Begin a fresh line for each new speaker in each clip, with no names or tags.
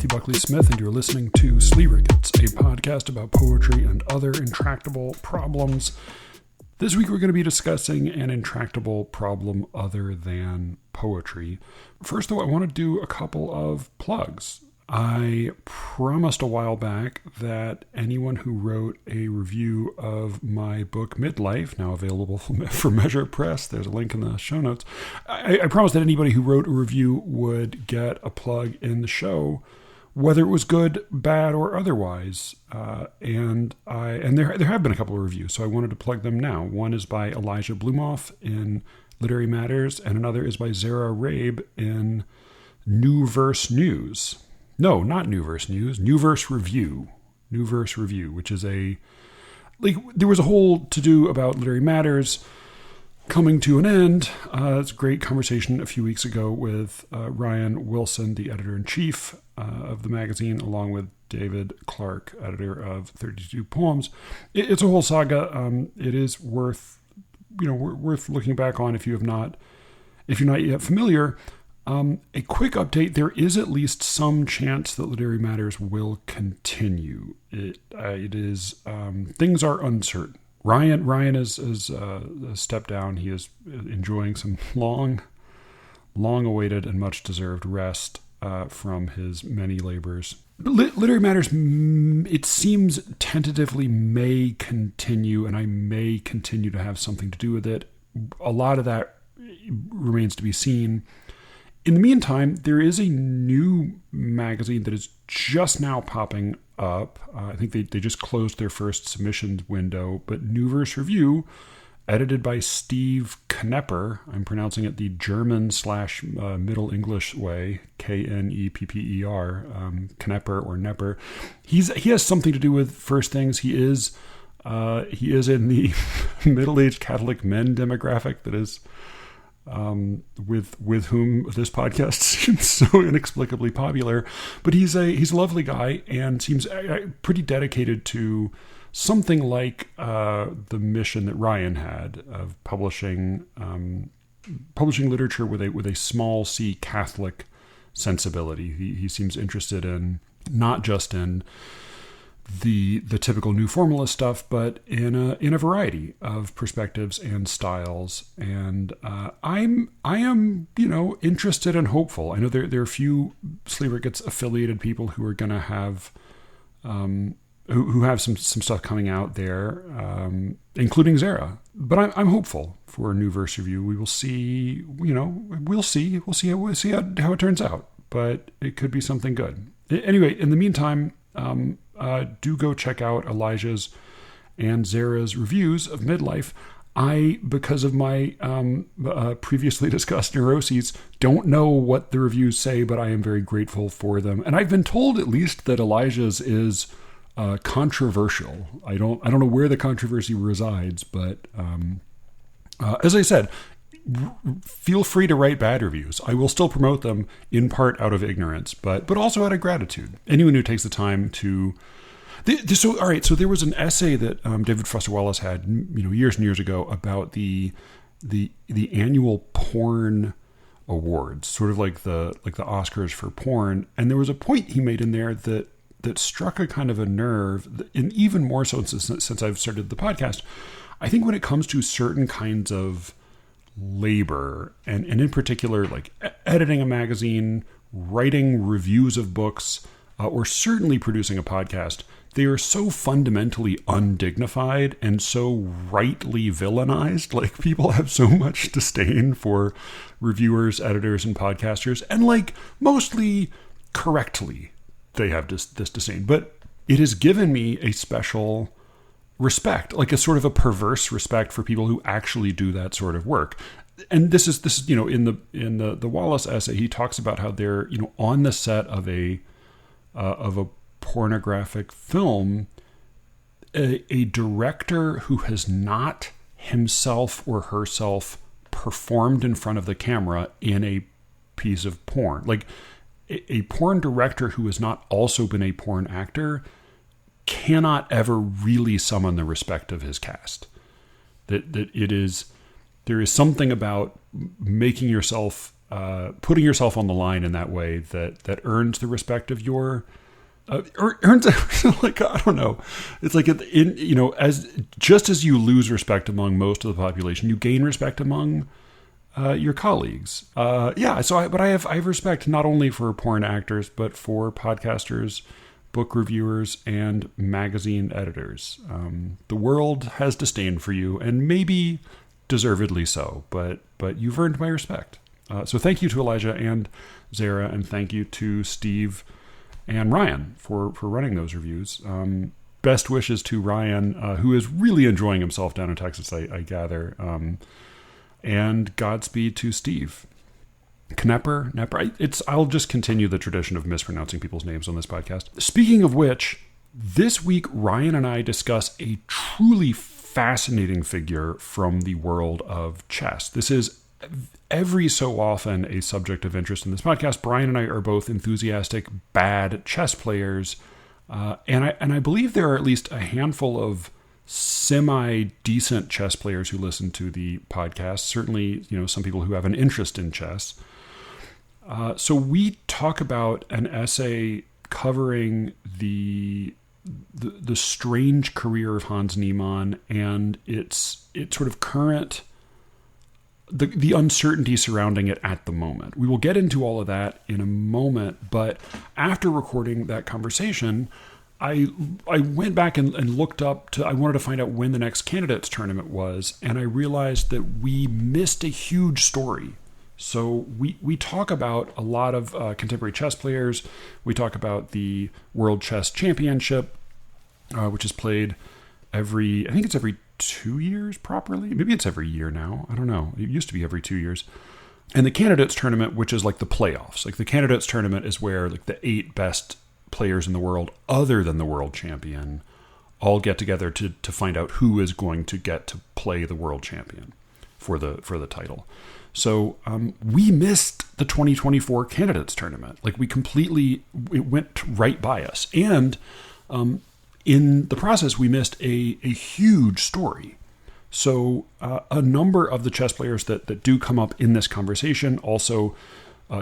Matthew Buckley Smith, and you're listening to SLEERICKETS, a podcast about poetry and other intractable problems. This week we're going to be discussing an intractable problem other than poetry. First, though, I want to do a couple of plugs. I promised a while back that anyone who wrote a review of my book Midlife, now available for Measure Press, there's a link in the show notes, I promised that anybody who wrote a review would get a plug in the show, whether it was good, bad, or otherwise. And there have been a couple of reviews, so I wanted to plug them now. One is by Elijah Blumoff in Literary Matters, and another is by Zara Rabe in New Verse News. No, not New Verse News, New Verse Review. New Verse Review, which is there was a whole to-do about Literary Matters coming to an end. It's a great conversation a few weeks ago with Ryan Wilson, the editor-in-chief of the magazine, along with David Clark, editor of 32 Poems. It's a whole saga. It is worth looking back on if you're not yet familiar. A quick update: there is at least some chance that Literary Matters will continue. It is things are uncertain. Ryan has stepped down. He is enjoying some long-awaited and much-deserved rest from his many labors. Literary Matters, it seems tentatively may continue, and I may continue to have something to do with it. A lot of that remains to be seen. In the meantime, there is a new magazine that is just now popping up. I think they just closed their first submissions window, but New Verse Review, edited by Steve Knepper. I'm pronouncing it the German / Middle English way, Knepper, Knepper or Nepper. He has something to do with First Things. He is in the middle-aged Catholic men demographic that is with whom this podcast seems so inexplicably popular, but he's a lovely guy and seems pretty dedicated to something like the mission that Ryan had of publishing literature with a small c Catholic sensibility. He seems interested in not just in the typical new formalist stuff, but in a variety of perspectives and styles. And I am interested and hopeful. I know there are a few SLEERICKETS affiliated people who are going to have who have some stuff coming out there, including Zara. But I'm hopeful for a New Verse Review. We will see. We'll see how it turns out. But it could be something good. Anyway, in the meantime, do go check out Elijah's and Zara's reviews of Midlife. Because of my previously discussed neuroses, don't know what the reviews say, but I am very grateful for them. And I've been told at least that Elijah's is controversial. I don't know where the controversy resides, but as I said, feel free to write bad reviews. I will still promote them in part out of ignorance, but also out of gratitude. Anyone who takes the time to. So there was an essay that David Foster Wallace had, years and years ago about the annual porn awards, sort of like the Oscars for porn, and there was a point he made in there that struck a kind of a nerve, and even more so since I've started the podcast. I think when it comes to certain kinds of labor, and in particular, like editing a magazine, writing reviews of books, or certainly producing a podcast, they are so fundamentally undignified and so rightly villainized. Like, people have so much disdain for reviewers, editors, and podcasters, and mostly correctly they have this disdain. But it has given me a special respect, like a sort of a perverse respect for people who actually do that sort of work. And this is in the Wallace essay, he talks about how they're on the set of a pornographic film, a director who has not himself or herself performed in front of the camera in a piece of porn, like a porn director who has not also been a porn actor, cannot ever really summon the respect of his cast. There is something about making yourself putting yourself on the line in that way that earns the respect of your earns like, I don't know. It's like as you lose respect among most of the population, you gain respect among your colleagues. But I have respect not only for porn actors, but for podcasters, book reviewers, and magazine editors. The world has disdain for you, and maybe deservedly so, but you've earned my respect. So thank you to Elijah and Zara, and thank you to Steve and Ryan for running those reviews. Best wishes to Ryan, who is really enjoying himself down in Texas, I gather. And Godspeed to Steve. Knepper. I'll just continue the tradition of mispronouncing people's names on this podcast. Speaking of which, this week Ryan and I discuss a truly fascinating figure from the world of chess. This is every so often a subject of interest in this podcast. Brian and I are both enthusiastic, bad chess players, and I believe there are at least a handful of semi-decent chess players who listen to the podcast. Certainly, some people who have an interest in chess. So we talk about an essay covering the strange career of Hans Niemann and its sort of current, the uncertainty surrounding it at the moment. We will get into all of that in a moment, but after recording that conversation, I went back and looked up I wanted to find out when the next candidates tournament was, and I realized that we missed a huge story. So we talk about a lot of contemporary chess players. We talk about the World Chess Championship, which is played I think it's every 2 years properly. Maybe it's every year now. I don't know. It used to be every 2 years. And the candidates tournament, which is like the playoffs. Like the candidates tournament is where like the 8 best players in the world other than the world champion all get together to find out who is going to get to play the world champion for the title. So we missed the 2024 candidates tournament. Like it went right by us. And in the process, we missed a huge story. So a number of the chess players that do come up in this conversation also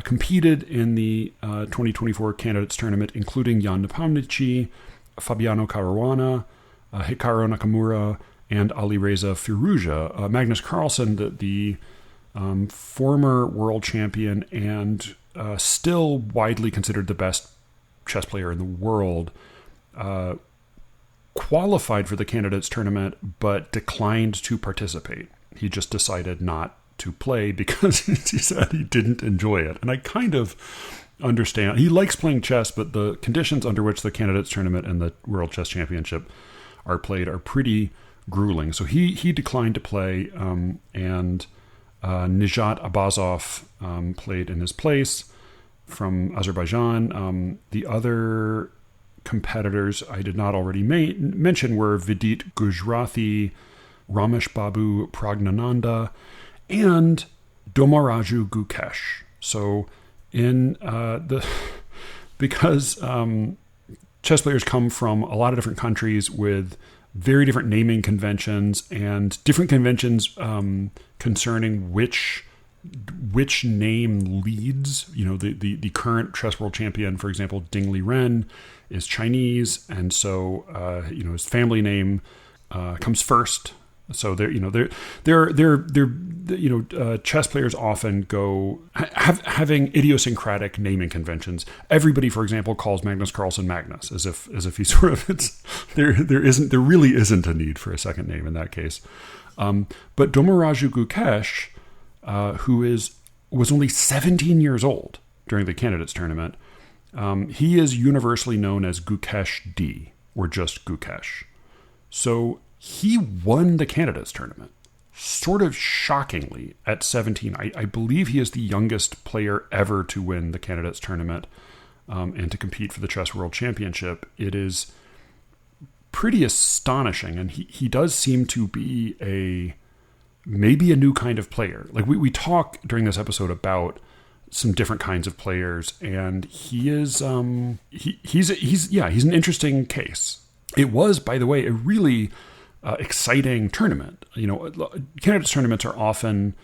competed in the 2024 candidates tournament, including Jan Nepomniachtchi, Fabiano Caruana, Hikaru Nakamura, and Alireza Firouzja. Magnus Carlsen, the former world champion and still widely considered the best chess player in the world, qualified for the candidates tournament but declined to participate. He just decided not to play because he said he didn't enjoy it. And I kind of understand. He likes playing chess, but the conditions under which the candidates tournament and the World Chess Championship are played are pretty grueling. So he declined to play, and Nijat Abazov played in his place from Azerbaijan. The other competitors I did not already mention were Vidit Gujrathi, Ramesh Babu Pragnananda, and Domaraju Gukesh. So because chess players come from a lot of different countries with very different naming conventions and different conventions concerning which name leads. The current chess world champion, for example, Ding Liren, is Chinese, and so his family name comes first. So chess players often go having idiosyncratic naming conventions. Everybody, for example, calls Magnus Carlsen Magnus, as if he sort of there really isn't a need for a second name in that case. But Domaraju Gukesh, who was only 17 years old during the candidates tournament, he is universally known as Gukesh D, or just Gukesh. So he won the candidates tournament, sort of shockingly, at 17. I believe he is the youngest player ever to win the candidates tournament and to compete for the Chess World Championship. It is pretty astonishing, and he does seem to be maybe a new kind of player. Like we talk during this episode about some different kinds of players, and he is he's an interesting case. It was, by the way, a really exciting tournament. Candidates tournaments are often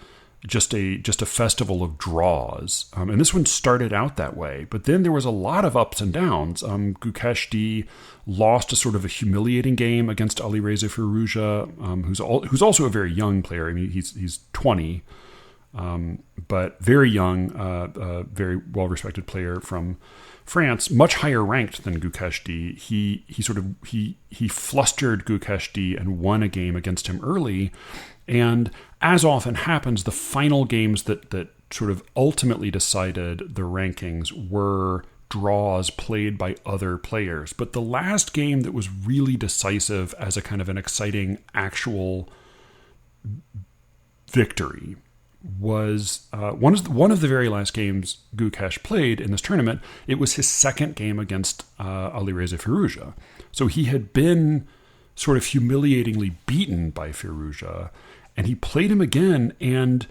just a festival of draws. And this one started out that way, but then there was a lot of ups and downs. Gukeshti lost a sort of a humiliating game against Alireza Firouzja, who's also a very young player. I mean, he's 20, but very young, very well respected player from France, much higher ranked than Gukeshti. He flustered Gukeshti and won a game against him early. And as often happens, the final games that sort of ultimately decided the rankings were draws played by other players. But the last game that was really decisive as a kind of an exciting actual victory was one of the very last games Gukesh played in this tournament. It was his second game against Alireza Firouzja. So he had been sort of humiliatingly beaten by Firouzja, and he played him again, and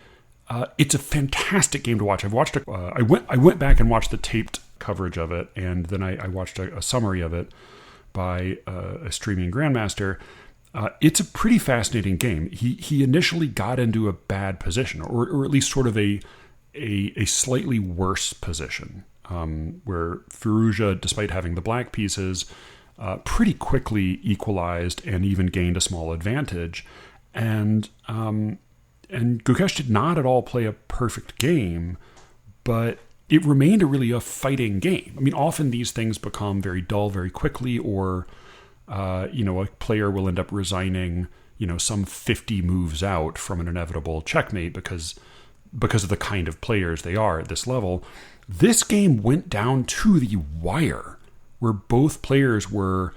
it's a fantastic game to watch. I've watched I went back and watched the taped coverage of it, and then I watched a summary of it by a streaming grandmaster. It's a pretty fascinating game. He initially got into a bad position, or at least sort of a slightly worse position, where Firouzja, despite having the black pieces, pretty quickly equalized and even gained a small advantage. And Gukesh did not at all play a perfect game, but it remained a fighting game. I mean, often these things become very dull very quickly, or a player will end up resigning, some 50 moves out from an inevitable checkmate because of the kind of players they are at this level. This game went down to the wire, where both players were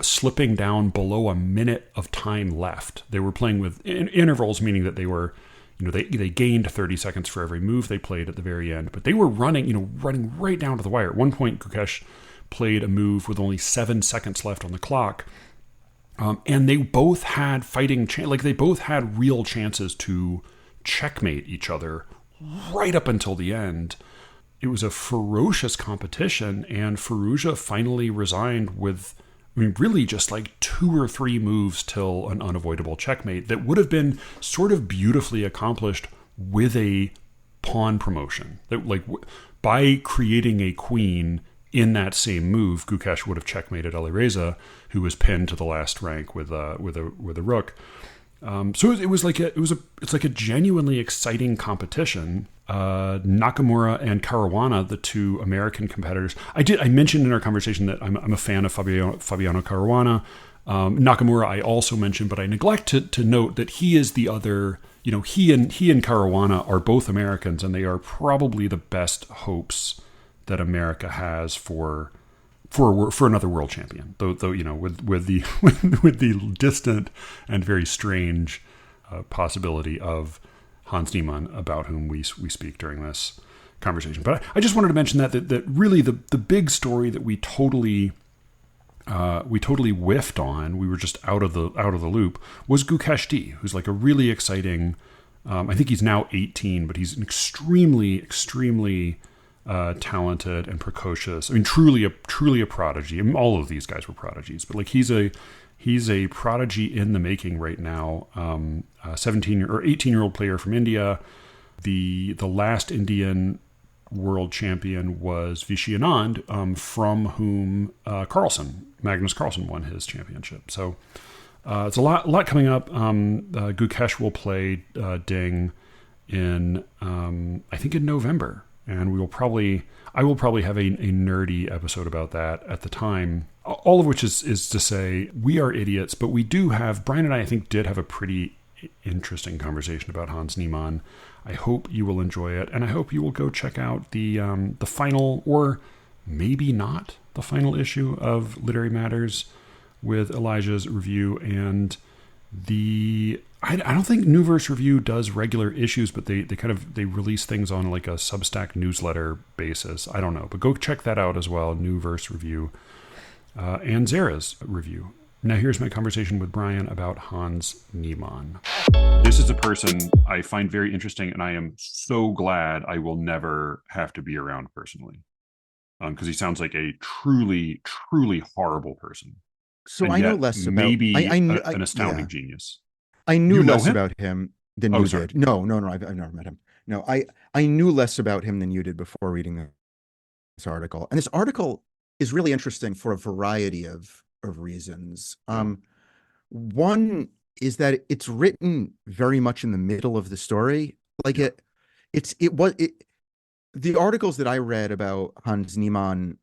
slipping down below a minute of time left. They were playing with intervals, meaning that they were, they gained 30 seconds for every move they played at the very end. But they were running right down to the wire. At one point, Gukesh played a move with only 7 seconds left on the clock. And they both had they both had real chances to checkmate each other right up until the end. It was a ferocious competition, and Firouzja finally resigned with, really just like 2 or 3 moves till an unavoidable checkmate that would have been sort of beautifully accomplished with a pawn promotion. That, by creating a queen in that same move, Gukesh would have checkmated Alireza, who was pinned to the last rank with a rook. So it's like a genuinely exciting competition. Nakamura and Caruana, the two American competitors. I mentioned in our conversation that I'm a fan of Fabiano Caruana. Nakamura I also mentioned, but I neglect to note that he is the other. He and Caruana are both Americans, and they are probably the best hopes that America has for another world champion. Though with the distant and very strange possibility of Hans Niemann, about whom we speak during this conversation. But I just wanted to mention that really the big story that we totally whiffed on, we were just out of the loop, was Gukeshti, who's like a really exciting. I think he's now 18, but he's an extremely talented and precocious. I mean, truly a prodigy. I mean, all of these guys were prodigies, but he's a prodigy in the making right now. 17 or 18-year-old player from India. The last Indian world champion was Vishy Anand, from whom Magnus Carlsen won his championship. So it's a lot coming up. Gukesh will play Ding in I think in November. And I will probably have a nerdy episode about that at the time. All of which is to say, we are idiots, but we do have, Brian and I think, did have a pretty interesting conversation about Hans Niemann. I hope you will enjoy it, and I hope you will go check out the final, or maybe not the final issue of Literary Matters with Elijah's review. And I don't think New Verse Review does regular issues, but they release things on like a Substack newsletter basis. I don't know, but go check that out as well. New Verse Review and Zara's review. Now here's my conversation with Brian about Hans Niemann. This is a person I find very interesting, and I am so glad I will never have to be around personally, because he sounds like a truly, truly horrible person.
So
And
I know
yet
less about
maybe
I
an astounding
yeah.
genius.
I knew
You know
less
him?
about him. than
Oh,
you
sorry.
did. No, no, no, I've never met him. No, I knew less about him than you did before reading this article. And this article is really interesting for a variety of reasons.
Yeah.
One is that it's written very much in the middle of the story. Like
Yeah.
it the articles that I read about Hans Niemann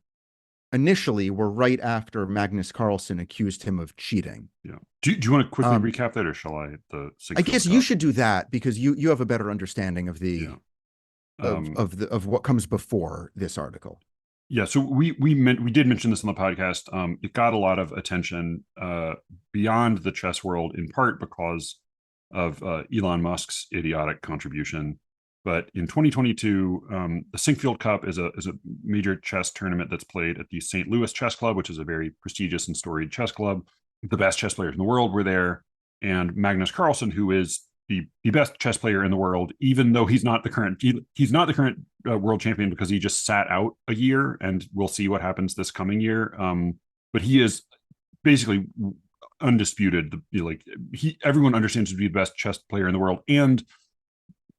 initially were right after Magnus Carlsen accused him of cheating.
Yeah. Do you want to quickly
Um,
recap that, or shall I? The
I
Sigfield
guess you
Cup.
should do that because you have a better understanding of
Yeah.
the
Um,
of what comes before this article.
yeah. So we did mention this on the podcast. It got a lot of attention beyond the chess world, in part because of Elon Musk's idiotic contribution. But in 2022, the Sinkfield Cup is a major chess tournament that's played at the St. Louis Chess Club, which is a very prestigious and storied chess club. The best chess players in the world were there, and Magnus Carlsen, who is the best chess player in the world, even though he's not the current world champion because he just sat out a year, and we'll see what happens this coming year. But he is basically undisputed. Like everyone understands to be the best chess player in the world, and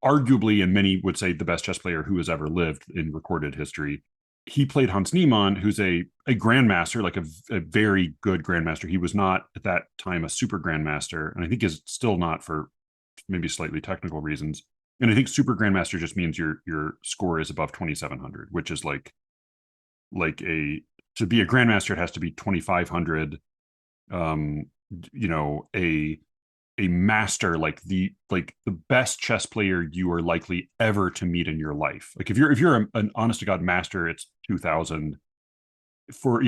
arguably, and many would say the best chess player who has ever lived in recorded history. He played Hans Niemann, who's a grandmaster, like a very good grandmaster. He was not at that time a super grandmaster, and I think is still not for maybe slightly technical reasons. And I think super grandmaster just means your score is above 2,700, which is like a to be a grandmaster, it has to be 2,500. Um, a master, like the best chess player you are likely ever to meet in your life. Like if you're an honest to god master, it's 2,000. For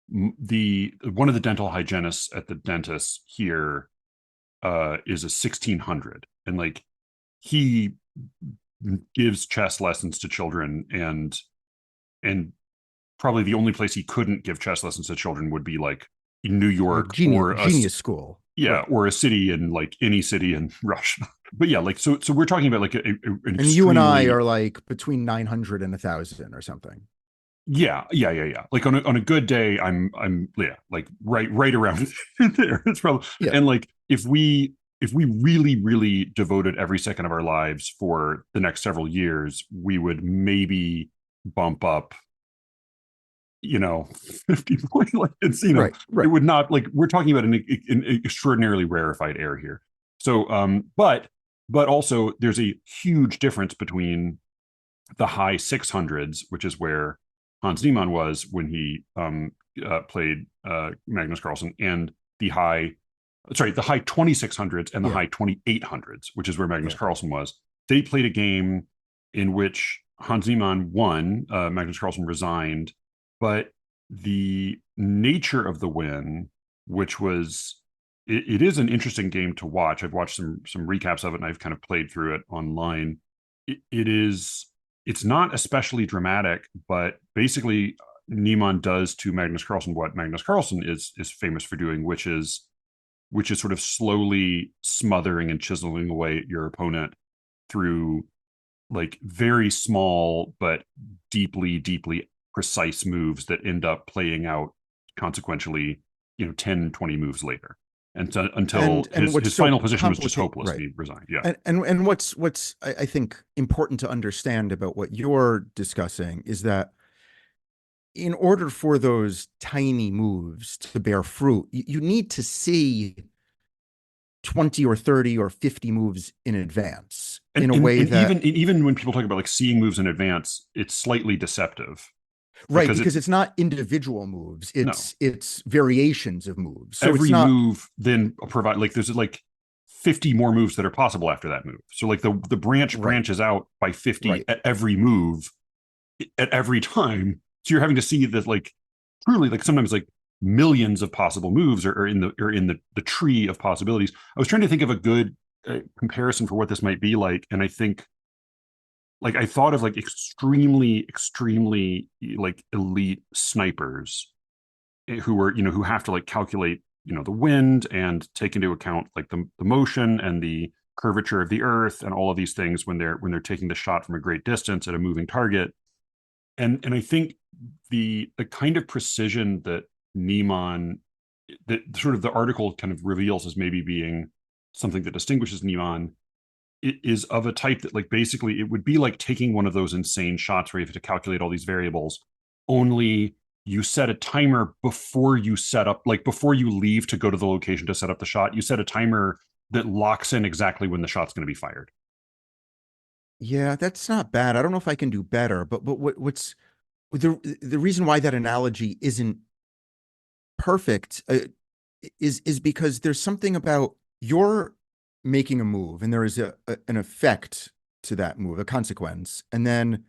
the one of the dental hygienists at the dentist here is a 1,600, and like he gives chess lessons to children, and probably the only place he couldn't give chess lessons to children would be like in New
Like
York
genius
or a
genius school.
yeah,
Right.
or a city in like any city in Russia. But yeah, like so we're talking about like an
And you and I
extremely
are like between 900 and 1,000 or something.
yeah. Like on a good day, I'm yeah, like right around there. It's probably
Yeah.
and like if we really devoted every second of our lives for the next several years, we would maybe bump up 50 point. Like it's
Right.
it
Right.
would not, like we're talking about an extraordinarily rarefied air here. So but also there's a huge difference between the high 600s, which is where Hans Niemann was when he played Magnus Carlsen, and the high 2600s and the
Yeah.
high 2800s, which is where Magnus
Yeah.
Carlsen was. They played a game in which Hans Niemann won. Magnus Carlsen resigned, but the nature of the win, which was it is an interesting game to watch. I've watched some recaps of it, and I've kind of played through it online. It is it's not especially dramatic, but basically Niemann does to Magnus Carlsen what Magnus Carlsen is famous for doing, which is sort of slowly smothering and chiseling away at your opponent through like very small but deeply precise moves that end up playing out consequentially 10-20 moves later, and so, until
And what's
his
so
final position was just
complicated,
hopeless and
right?
he resigned. Yeah.
And what's I think important to understand about what you're discussing is that in order for those tiny moves to bear fruit, you need to see 20 or 30 or 50 moves in advance
and
in a
and,
way
and
that,
even when people talk about like seeing moves in advance, it's slightly deceptive
right,
because
because
it's
it's not individual moves,
no,
it's variations of moves. So it's
every
not
move then provide like there's like 50 more moves that are possible after that move. So like the branch
right,
branches out by 50
right.
at every move at every time. So you're having to see that like truly like sometimes like millions of possible moves are in the tree of possibilities. I was trying to think of a good comparison for what this might be like, and I think like I thought of like extremely like elite snipers who were who have to like calculate the wind and take into account like the motion and the curvature of the earth and all of these things when they're taking the shot from a great distance at a moving target. And I think the kind of precision that Niemann, that sort of the article kind of reveals as maybe being something that distinguishes Niemann, it is of a type that like basically it would be like taking one of those insane shots where you have to calculate all these variables, only you set a timer before you set up, like before you leave to go to the location to set up the shot, you set a timer that locks in exactly when the shot's going to be fired.
Yeah, that's not bad. I don't know if I can do better, but what's the reason why that analogy isn't perfect is because there's something about you're making a move and there is an effect to that move, a consequence, and then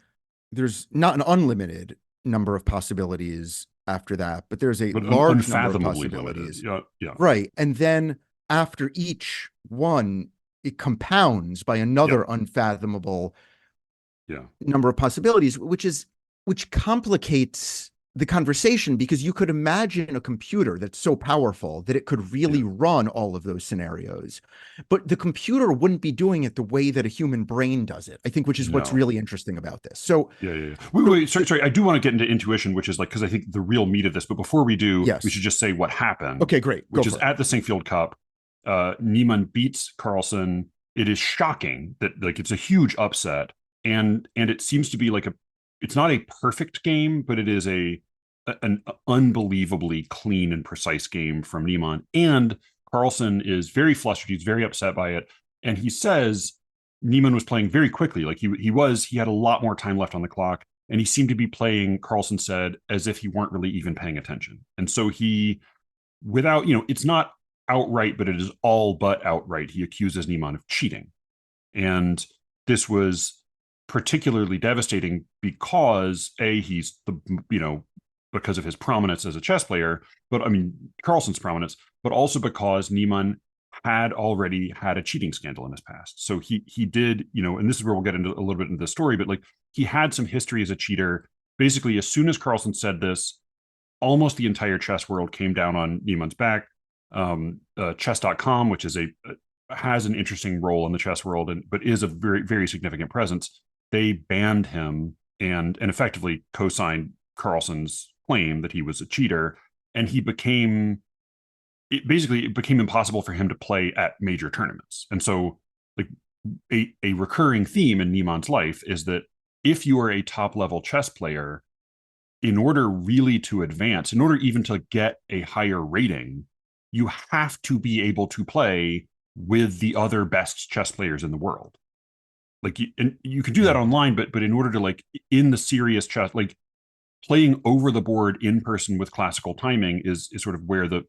there's not an unlimited number of possibilities after that, but there's a
But
large number of
unfathomably limited.
possibilities.
Yeah, yeah,
Right. And then after each one, it compounds by
yep,
another unfathomable
yeah.
number of possibilities, which complicates the conversation because you could imagine a computer that's so powerful that it could really
Yeah.
run all of those scenarios. But the computer wouldn't be doing it the way that a human brain does it, I think, which is what's
No.
really interesting about this. So,
Yeah, yeah, yeah. Wait. Sorry. I do want to get into intuition, which is like, because I think the real meat of this. But before we do, we should
yes.
just say what happened,
Okay, great. Go
which is
for it.
at the Sinkfield Cup. Niemann beats Carlsen. It is shocking that like it's a huge upset, and it seems to be like it's not a perfect game, but it is an unbelievably clean and precise game from Niemann. And Carlsen is very flustered. He's very upset by it, and he says Niemann was playing very quickly. Like he had a lot more time left on the clock, and he seemed to be playing, Carlsen said, as if he weren't really even paying attention. And so he, without, it's not outright, but it is all but outright. He accuses Niemann of cheating. And this was particularly devastating because he's because of his prominence as a chess player, but I mean, Carlsen's prominence, but also because Niemann had already had a cheating scandal in his past. So he did, and this is where we'll get into a little bit into the story, but like he had some history as a cheater. Basically, as soon as Carlsen said this, almost the entire chess world came down on Niemann's back. Chess.com, which is has an interesting role in the chess world, but is a very, very significant presence. They banned him and effectively co-signed Carlsen's claim that he was a cheater, and it became impossible for him to play at major tournaments. And so like a recurring theme in Niemann's life is that if you are a top level chess player, in order really to advance, in order even to get a higher rating, you have to be able to play with the other best chess players in the world. Like you can do that online, but in order to like in the serious chess, like playing over the board in person with classical timing is sort of where the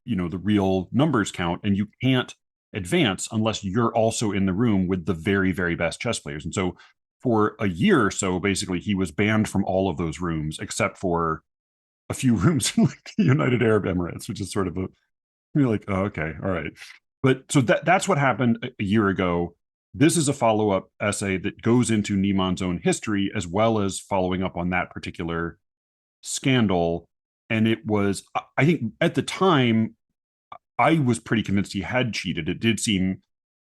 real numbers count, and you can't advance unless you're also in the room with the very, very best chess players. And so for a year or so, basically, he was banned from all of those rooms except for a few rooms in like the United Arab Emirates, which is sort of you're like, oh, okay, all right. But so that's what happened a year ago. This is a follow-up essay that goes into Niemann's own history as well as following up on that particular scandal. And it was, I think at the time, I was pretty convinced he had cheated. It did seem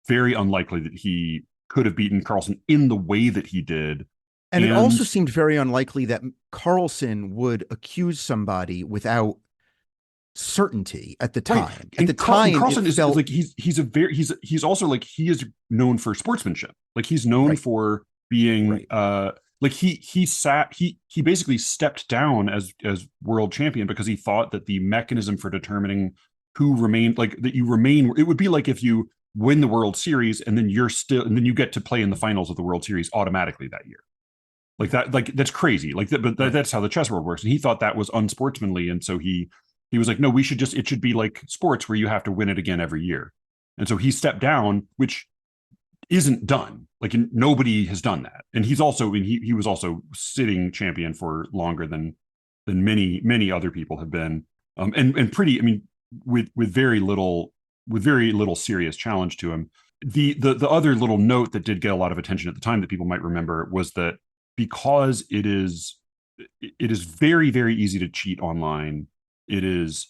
very unlikely that he could have beaten Carlsen in the way that he did.
And it also seemed very unlikely that Carlsen would accuse somebody without certainty at the time.
Right.
At the time,
Carlsen is like he's also like he is known for sportsmanship. Like he's known for being like he basically stepped down as world champion because he thought that the mechanism for determining who remained, like that you remain, it would be like if you win the World Series and then you get to play in the finals of the World Series automatically that year. Like that, like that's crazy. Like that, but that's how the chess world works. And he thought that was unsportsmanly, and so he was like, no, it should be like sports where you have to win it again every year. And so he stepped down, which isn't done. Like nobody has done that. And he was also sitting champion for longer than many other people have been. And pretty, I mean, with very little serious challenge to him. The other little note that did get a lot of attention at the time that people might remember was that because it is very, very easy to cheat online. It's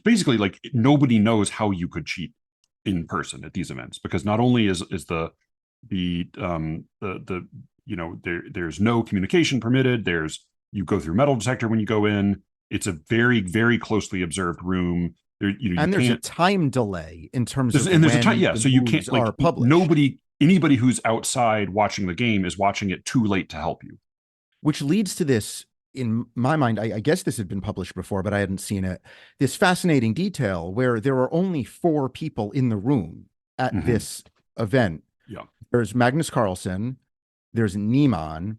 basically like nobody knows how you could cheat in person at these events, because not only is there's no communication permitted. You go through metal detector when you go in. It's a very, very closely observed room. You
And there's a
can't.
time delay in terms of
And there's a time,
when
yeah.
the
So you can't
moves
like
are published,
nobody, anybody who's outside watching the game is watching it too late to help you.
which leads to this. In my mind, I guess this had been published before, but I hadn't seen it. This fascinating detail where there are only four people in the room at
Mm-hmm.
this event.
Yeah.
There's Magnus Carlsen, there's Niemann,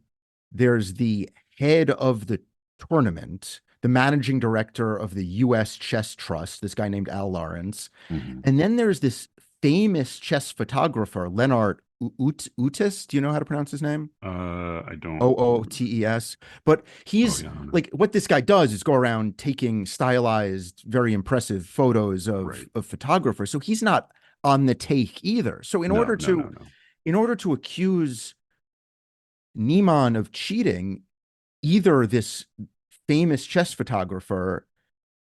there's the head of the tournament, the managing director of the U.S. Chess Trust, this guy named Al Lawrence,
Mm-hmm.
and then there's this famous chess photographer, Lennart Ootes. Do you know how to pronounce his name?
I don't.
Ootes. But
Oh
he's
yeah.
like, what this guy does is go around taking stylized, very impressive photos
Right.
of photographers. So he's not on the take either. So
No. No. No. No.
in order to accuse Niemann of cheating, either this famous chess photographer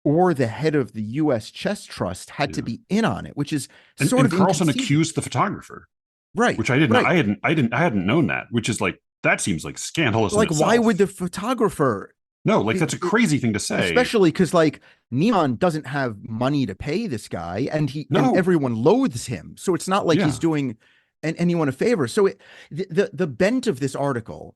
or the head of the U.S. Chess Trust had to
Yeah.
be in on it, which is
And
sort of
Carlson
inconceivable.
accused the photographer,
Right,
which I didn't.
right.
I hadn't known that. Which is like that seems like scandalous in
Like, why would
itself.
the photographer?
No, like that's a crazy thing to say.
Especially because like Niemann doesn't have money to pay this guy, and and
No.
everyone loathes him. So it's not like he's
Yeah.
doing anyone a favor. So the bent of this article,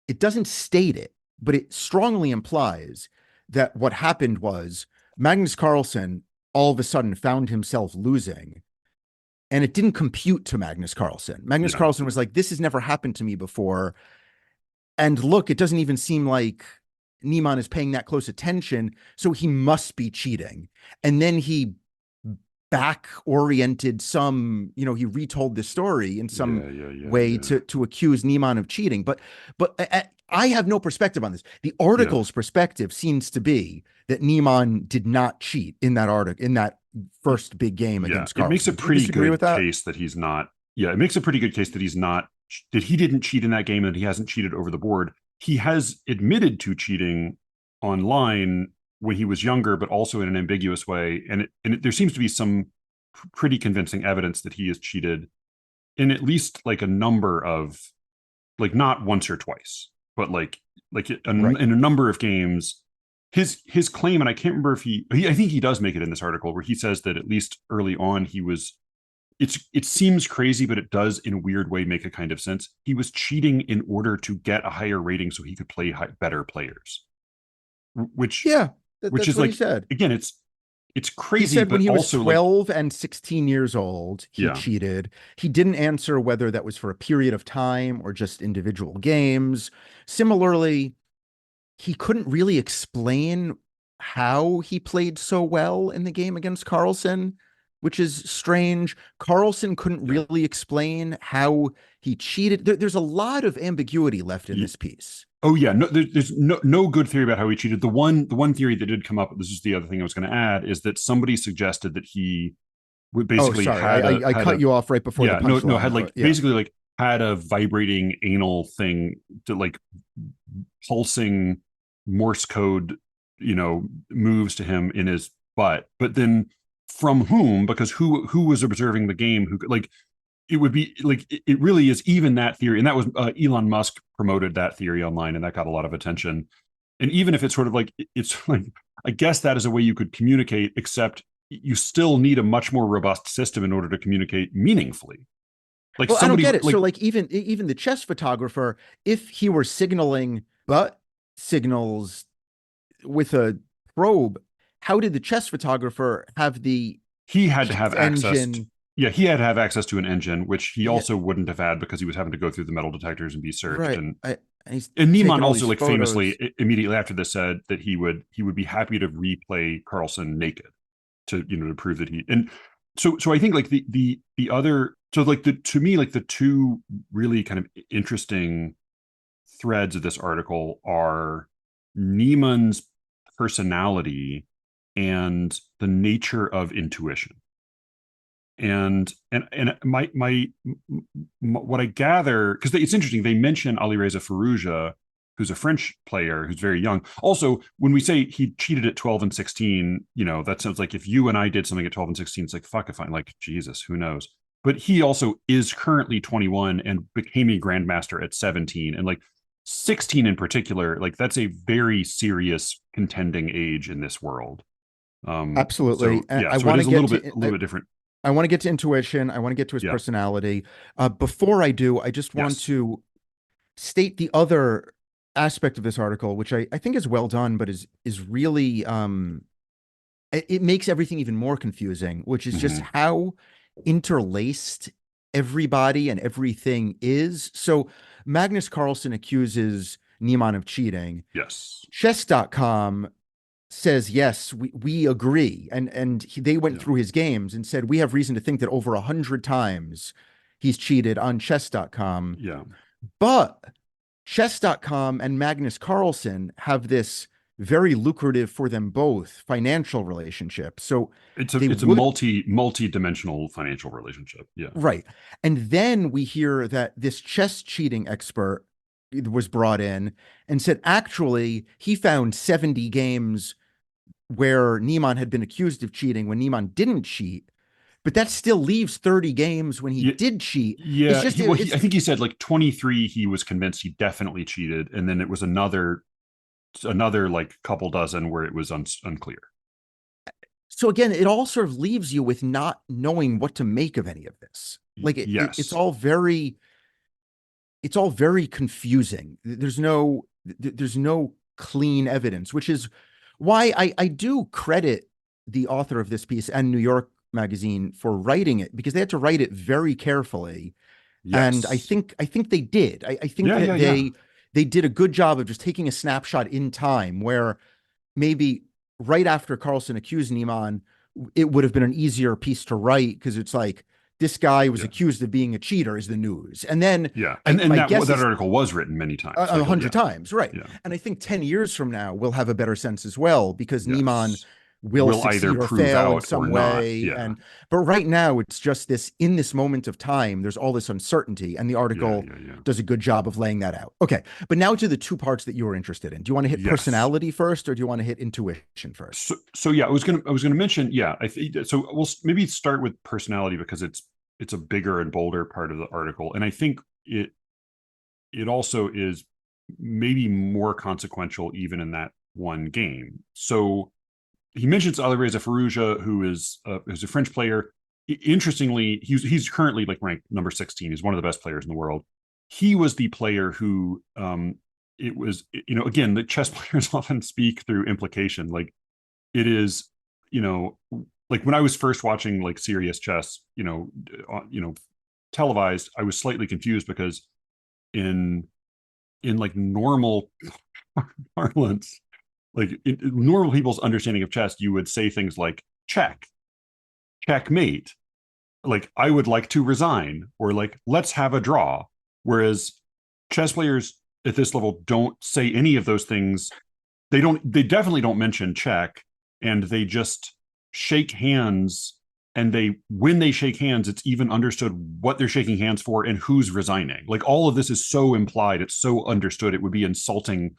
it doesn't state it, but it strongly implies that what happened was Magnus Carlsen all of a sudden found himself losing, and it didn't compute to Magnus Carlsen. Magnus
Yeah.
Carlsen was like, "This has never happened to me before." And look, it doesn't even seem like Niemann is paying that close attention, so he must be cheating. And then he back oriented some, he retold the story in some way to accuse Niemann of cheating. But I have no perspective on this. The article's perspective seems to be that Niemann did not cheat in that article, in that first big game against Carlsen.
It makes a pretty good case that he's not. Yeah, it makes a pretty good case that he's not, that he didn't cheat in that game and that he hasn't cheated over the board. He has admitted to cheating online when he was younger, but also in an ambiguous way. And there seems to be some pretty convincing evidence that he has cheated in at least like a number of, like not once or twice, but in a number of games. His claim, and I can't remember if I think he does make it in this article where he says that at least early on he was, it seems crazy, but it does in a weird way make a kind of sense. He was cheating in order to get a higher rating so he could play better players. Which
that's
is
what
like,
he said.
Again, it's crazy.
He said
but
when he was
also
12 and 16 years old, he cheated. He didn't answer whether that was for a period of time or just individual games. Similarly, he couldn't really explain how he played so well in the game against Carlsen, which is strange. Carlsen couldn't really explain how he cheated. There's a lot of ambiguity left in this piece.
Oh yeah, no, there's no good theory about how he cheated. The one theory that did come up, this is the other thing I was going to add, is that somebody suggested that he would basically
I cut you off right before the punchline.
Basically had a vibrating anal thing to like pulsing Morse code, moves to him in his butt. But then from whom? Because who was observing the game? Who like it would be like it really is even that theory, and that was Elon Musk promoted that theory online, and that got a lot of attention. And even if it's sort of like it's like I guess that is a way you could communicate, except you still need a much more robust system in order to communicate meaningfully. Like
I don't get it. So like even the chess photographer, if he were signaling butt signals with a probe, how did the chess photographer have the
he had to have
engine?
He had to have access to an engine, which he also wouldn't have had because he was having to go through the metal detectors and be searched.
Right.
And Niemann also like famously immediately after this said that he would be happy to replay Carlsen naked to prove that he. And so I think like the other, so like to me like the two really kind of interesting threads of this article are Niemann's personality and the nature of intuition. And my what I gather, because it's interesting, they mention Alireza Firouzja, who's a French player who's very young. Also, when we say he cheated at 12 and 16, that sounds like if you and I did something at 12 and 16, it's like, fuck if I'm like, Jesus, who knows? But he also is currently 21 and became a grandmaster at 17. And like 16 in particular, like that's a very serious contending age in this world.
Absolutely.
So
And
yeah,
I
so it
want to
is
get
a
to
little bit different.
I want to get to intuition. I want to get to his
Yeah.
personality. Before I do, I just want
Yes.
to state the other aspect of this article, which I think is well done, but is really it makes everything even more confusing, which is just
Hmm.
how interlaced everybody and everything is. So Magnus Carlsen accuses Niemann of cheating.
Yes.
Chess.com says, yes, we agree. They went
Yeah.
through his games and said, we have reason to think that over 100 times he's cheated on chess.com.
Yeah.
But chess.com and Magnus Carlsen have this very lucrative for them both financial relationship. So they
It's a
would,
multi-dimensional financial relationship. Yeah.
right. And then we hear that this chess cheating expert was brought in and said, actually, he found 70 games where Niemann had been accused of cheating when Niemann didn't cheat, but that still leaves 30 games when he
Yeah.
did cheat. It's
Yeah.
just,
I
it's
think he said like 23 he was convinced he definitely cheated, and then it was another like couple dozen where it was unclear.
so again, it all sort of leaves you with not knowing what to make of any of this. Like
Yes.
it's all very confusing. There's no clean evidence, which is why I do credit the author of this piece and New York Magazine for writing it, because they had to write it very carefully. And
Yes.
I think they did. I think
Yeah,
that
yeah, yeah.
they did a good job of just taking a snapshot in time where maybe right after Carlson accused Niemann, it would have been an easier piece to write, because it's like this guy was
Yeah.
accused of being a cheater is the news. And then
Yeah. And
my
that
guess
that
is
article was written many times.
a
Like,
hundred
yeah.
times, right?
Yeah.
And I think 10 years from now we'll have a better sense as well, because Niemann
Yes.
will
Will either
succeed or
prove
fail in
out or
some
not.
way.
Yeah.
But right now it's just this, in this moment of time there's all this uncertainty, and the
Yeah,
article
yeah, yeah.
does a good job of laying that out. Okay, but now to the two parts that you were interested in. Do you want to hit
Yes.
personality first, or do you want to hit intuition first?
So yeah, I was gonna mention, yeah, I think so. We'll maybe start with personality because it's a bigger and bolder part of the article, and I think it also is maybe more consequential even in that one game. So he mentions Alireza Firouzja, who's a French player. Interestingly, he's currently like ranked number 16. He's one of the best players in the world. He was the player who it was, again, the chess players often speak through implication. Like it is, you know, like when I was first watching like serious chess, televised, I was slightly confused because in like normal parlance, like in normal people's understanding of chess, you would say things like check, checkmate, like I would like to resign, or like let's have a draw. Whereas chess players at this level don't say any of those things. They definitely don't mention check, and they just shake hands. And when they shake hands, it's even understood what they're shaking hands for and who's resigning. Like all of this is so implied, it's so understood, it would be insulting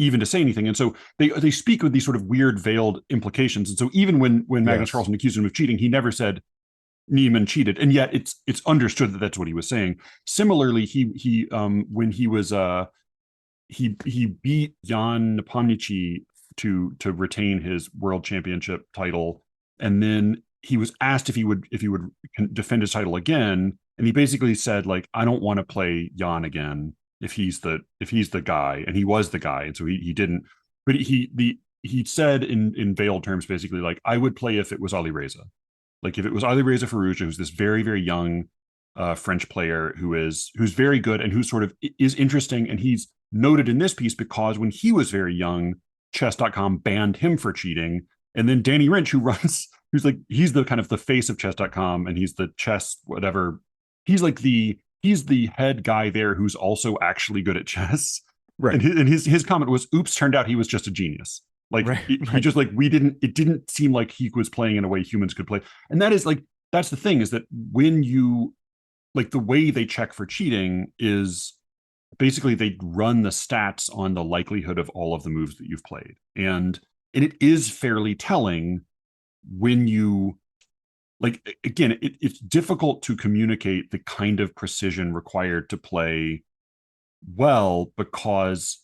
even to say anything. And so they speak with these sort of weird veiled implications. And so even when Magnus
Yes.
Carlsen accused him of cheating, he never said Niemann cheated, and yet it's understood that that's what he was saying. Similarly, he when he was he beat Jan Nepomniachtchi to retain his world championship title, and then he was asked if he would defend his title again, and he basically said like I don't want to play Jan again if he's the guy, and he was the guy, and so he didn't. But he said in veiled terms basically like I would play if it was Alireza, like if it was Alireza Firouzja, who's this very very young French player who's very good and who sort of is interesting, and he's noted in this piece because when he was very young, chess.com banned him for cheating. And then Danny Rynch, he's the kind of the face of chess.com, and he's the chess whatever. He's the head guy there who's also actually good at chess. And
Right.
his comment was, "Oops, turned out he was just a genius." Like
Right.
he
Right.
just like we didn't. It didn't seem like he was playing in a way humans could play, and that is like that's the thing is that when you like the way they check for cheating is basically they run the stats on the likelihood of all of the moves that you've played, and it is fairly telling when you like again it's difficult to communicate the kind of precision required to play well because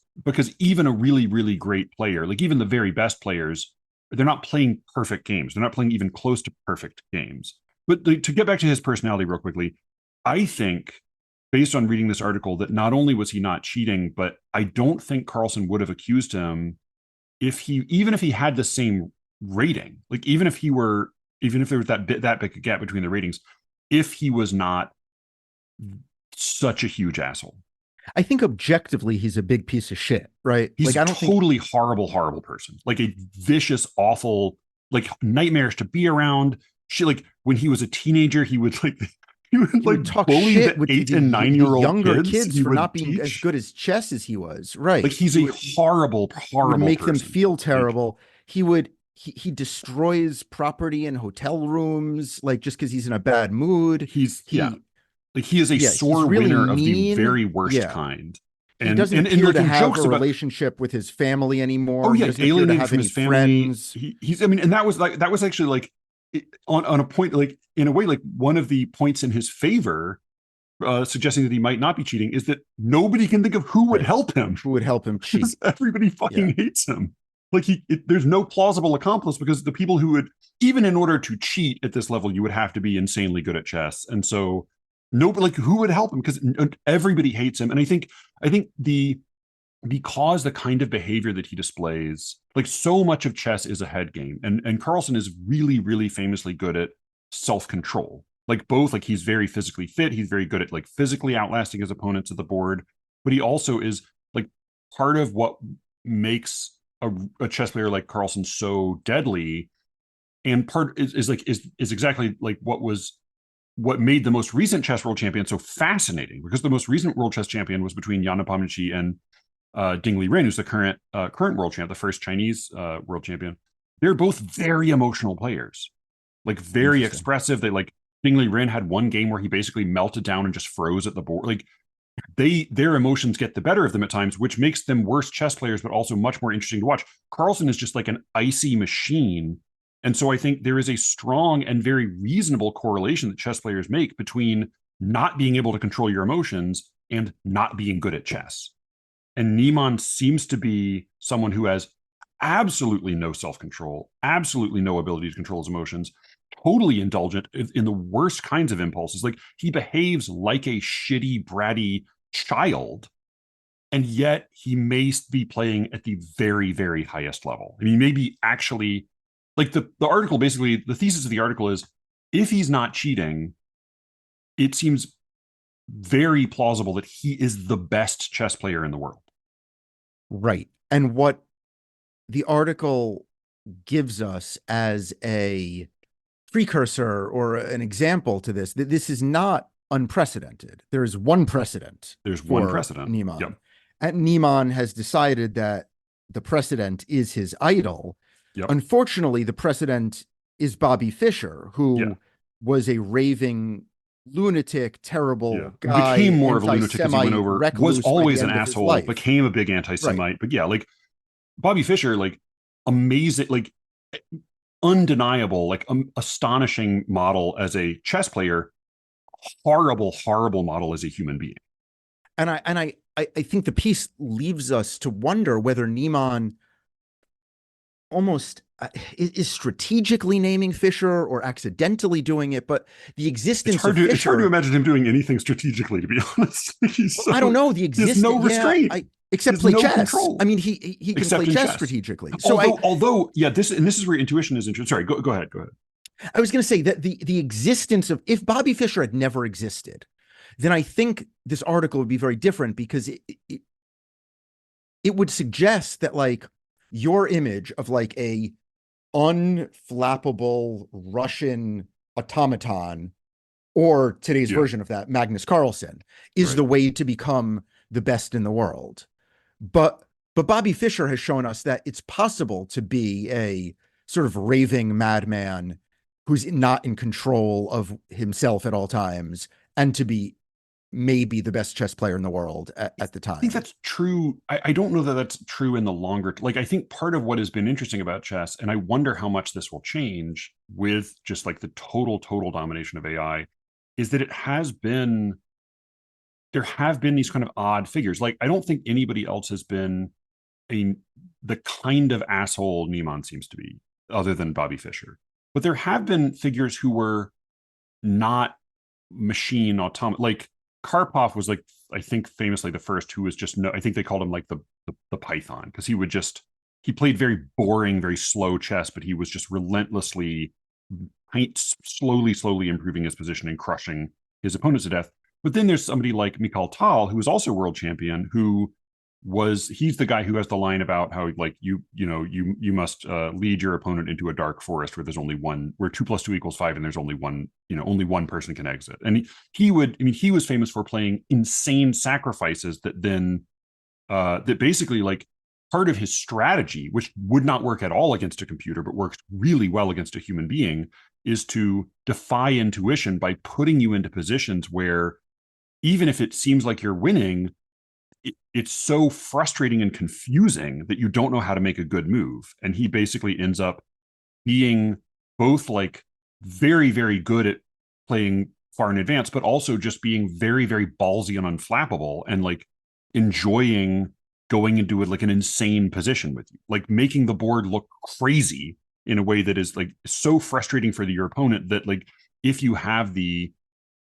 even a really really great player, like even the very best players, they're not playing perfect games. They're not playing even close to perfect games. But to get back to his personality real quickly, I think, based on reading this article, that not only was he not cheating, but I don't think Carlsen would have accused him even if he had the same rating, like even if there was that big a gap between the ratings, if he was not such a huge asshole.
I think objectively he's a big piece of shit, right?
He's
like I
a
don't
totally horrible person, like a vicious, awful, like nightmarish to be around. Shit, like when he was a teenager, he would
talk
bully
shit
the
with
8 and 9-year-old
younger
kids
for not being as good as chess as he was, right?
Like he's a horrible
would make
person.
them feel terrible. He destroys property in hotel rooms, like just because he's in a bad mood.
He is a sore
really
winner of the
mean.
very worst kind.
He doesn't appear to have a relationship with his family anymore.
Oh yeah,
he doesn't appear to have any friends.
I mean, and that was actually like on a point, like in a way, like one of the points in his favor, suggesting that he might not be cheating, is that nobody can think of who would help him.
Who would help him cheat?
Everybody fucking hates him. Like there's no plausible accomplice, because the people who would, even in order to cheat at this level, you would have to be insanely good at chess, and so nobody, like, who would help him, because everybody hates him. And I think because the kind of behavior that he displays, like so much of chess is a head game, and Carlsen is really, really famously good at self-control. Like both, like he's very physically fit, he's very good at like physically outlasting his opponents at the board, but he also is like part of what makes a chess player like Carlsen so deadly, and part is exactly like what made the most recent chess world champion so fascinating, because the most recent world chess champion was between Jan Nepomniachtchi and Ding Liren, who's the current world champ, the first Chinese world champion. They're both very emotional players, like very expressive. They like Ding Liren had one game where he basically melted down and just froze at the board. Like their emotions get the better of them at times, which makes them worse chess players, but also much more interesting to watch. Carlsen is just like an icy machine. And so I think there is a strong and very reasonable correlation that chess players make between not being able to control your emotions and not being good at chess. And Niemann seems to be someone who has absolutely no self-control, absolutely no ability to control his emotions, totally indulgent in the worst kinds of impulses. Like he behaves like a shitty, bratty child, and yet he may be playing at the very, very highest level. I mean, maybe actually, like the article, basically, the thesis of the article is, if he's not cheating, it seems very plausible that he is the best chess player in the world.
Right. And what the article gives us as a precursor or an example to this, that this is not unprecedented. There is one precedent.
There's one precedent.
Niemann.
Yep.
And Niemann has decided that the precedent is his idol.
Yep.
Unfortunately, the precedent is Bobby Fischer, who was a raving lunatic, terrible guy.
Became more of a lunatic as he went over. Was always an asshole. Became a big anti-Semite. Right. But yeah, like Bobby Fischer, like amazing, like undeniable, like astonishing model as a chess player. Horrible model as a human being.
And I think the piece leaves us to wonder whether Niemann almost is strategically naming Fischer or accidentally doing it, but the existence of Fischer...
It's hard to imagine him doing anything strategically, to be honest.
I don't know. The existence...
There's no restraint.
Except play chess. Control. I mean, he can play chess strategically.
So although, this is where intuition is interesting. Sorry, go ahead.
I was going to say that the existence of... If Bobby Fischer had never existed, then I think this article would be very different, because it would suggest that, like, your image of like a unflappable Russian automaton, or today's version of that, Magnus Carlsen, is the way to become the best in the world. But Bobby Fischer has shown us that it's possible to be a sort of raving madman who's not in control of himself at all times, and to be maybe the best chess player in the world at the time.
I think that's true. I don't know that that's true in the longer, like, I think part of what has been interesting about chess, and I wonder how much this will change with just like the total domination of AI, is that there have been these kind of odd figures. Like, I don't think anybody else has been the kind of asshole Niemann seems to be. other than Bobby Fischer. But there have been figures who were not machine automaton. Like Karpov was like, I think famously the first who was just, no, I think they called him like the Python, because he played very boring, very slow chess, but he was just relentlessly slowly improving his position and crushing his opponents to death. But then there's somebody like Mikhail Tal, who was also world champion, he's the guy who has the line about how like you must lead your opponent into a dark forest where there's only one, where 2 + 2 = 5, and there's only one person can exit. And he was famous for playing insane sacrifices that then that basically, like, part of his strategy, which would not work at all against a computer but works really well against a human being, is to defy intuition by putting you into positions where even if it seems like you're winning, it's so frustrating and confusing that you don't know how to make a good move. And he basically ends up being both like very, very good at playing far in advance, but also just being very, very ballsy and unflappable, and like enjoying going into it like an insane position with you, like making the board look crazy in a way that is like so frustrating for your opponent that, like, if you have the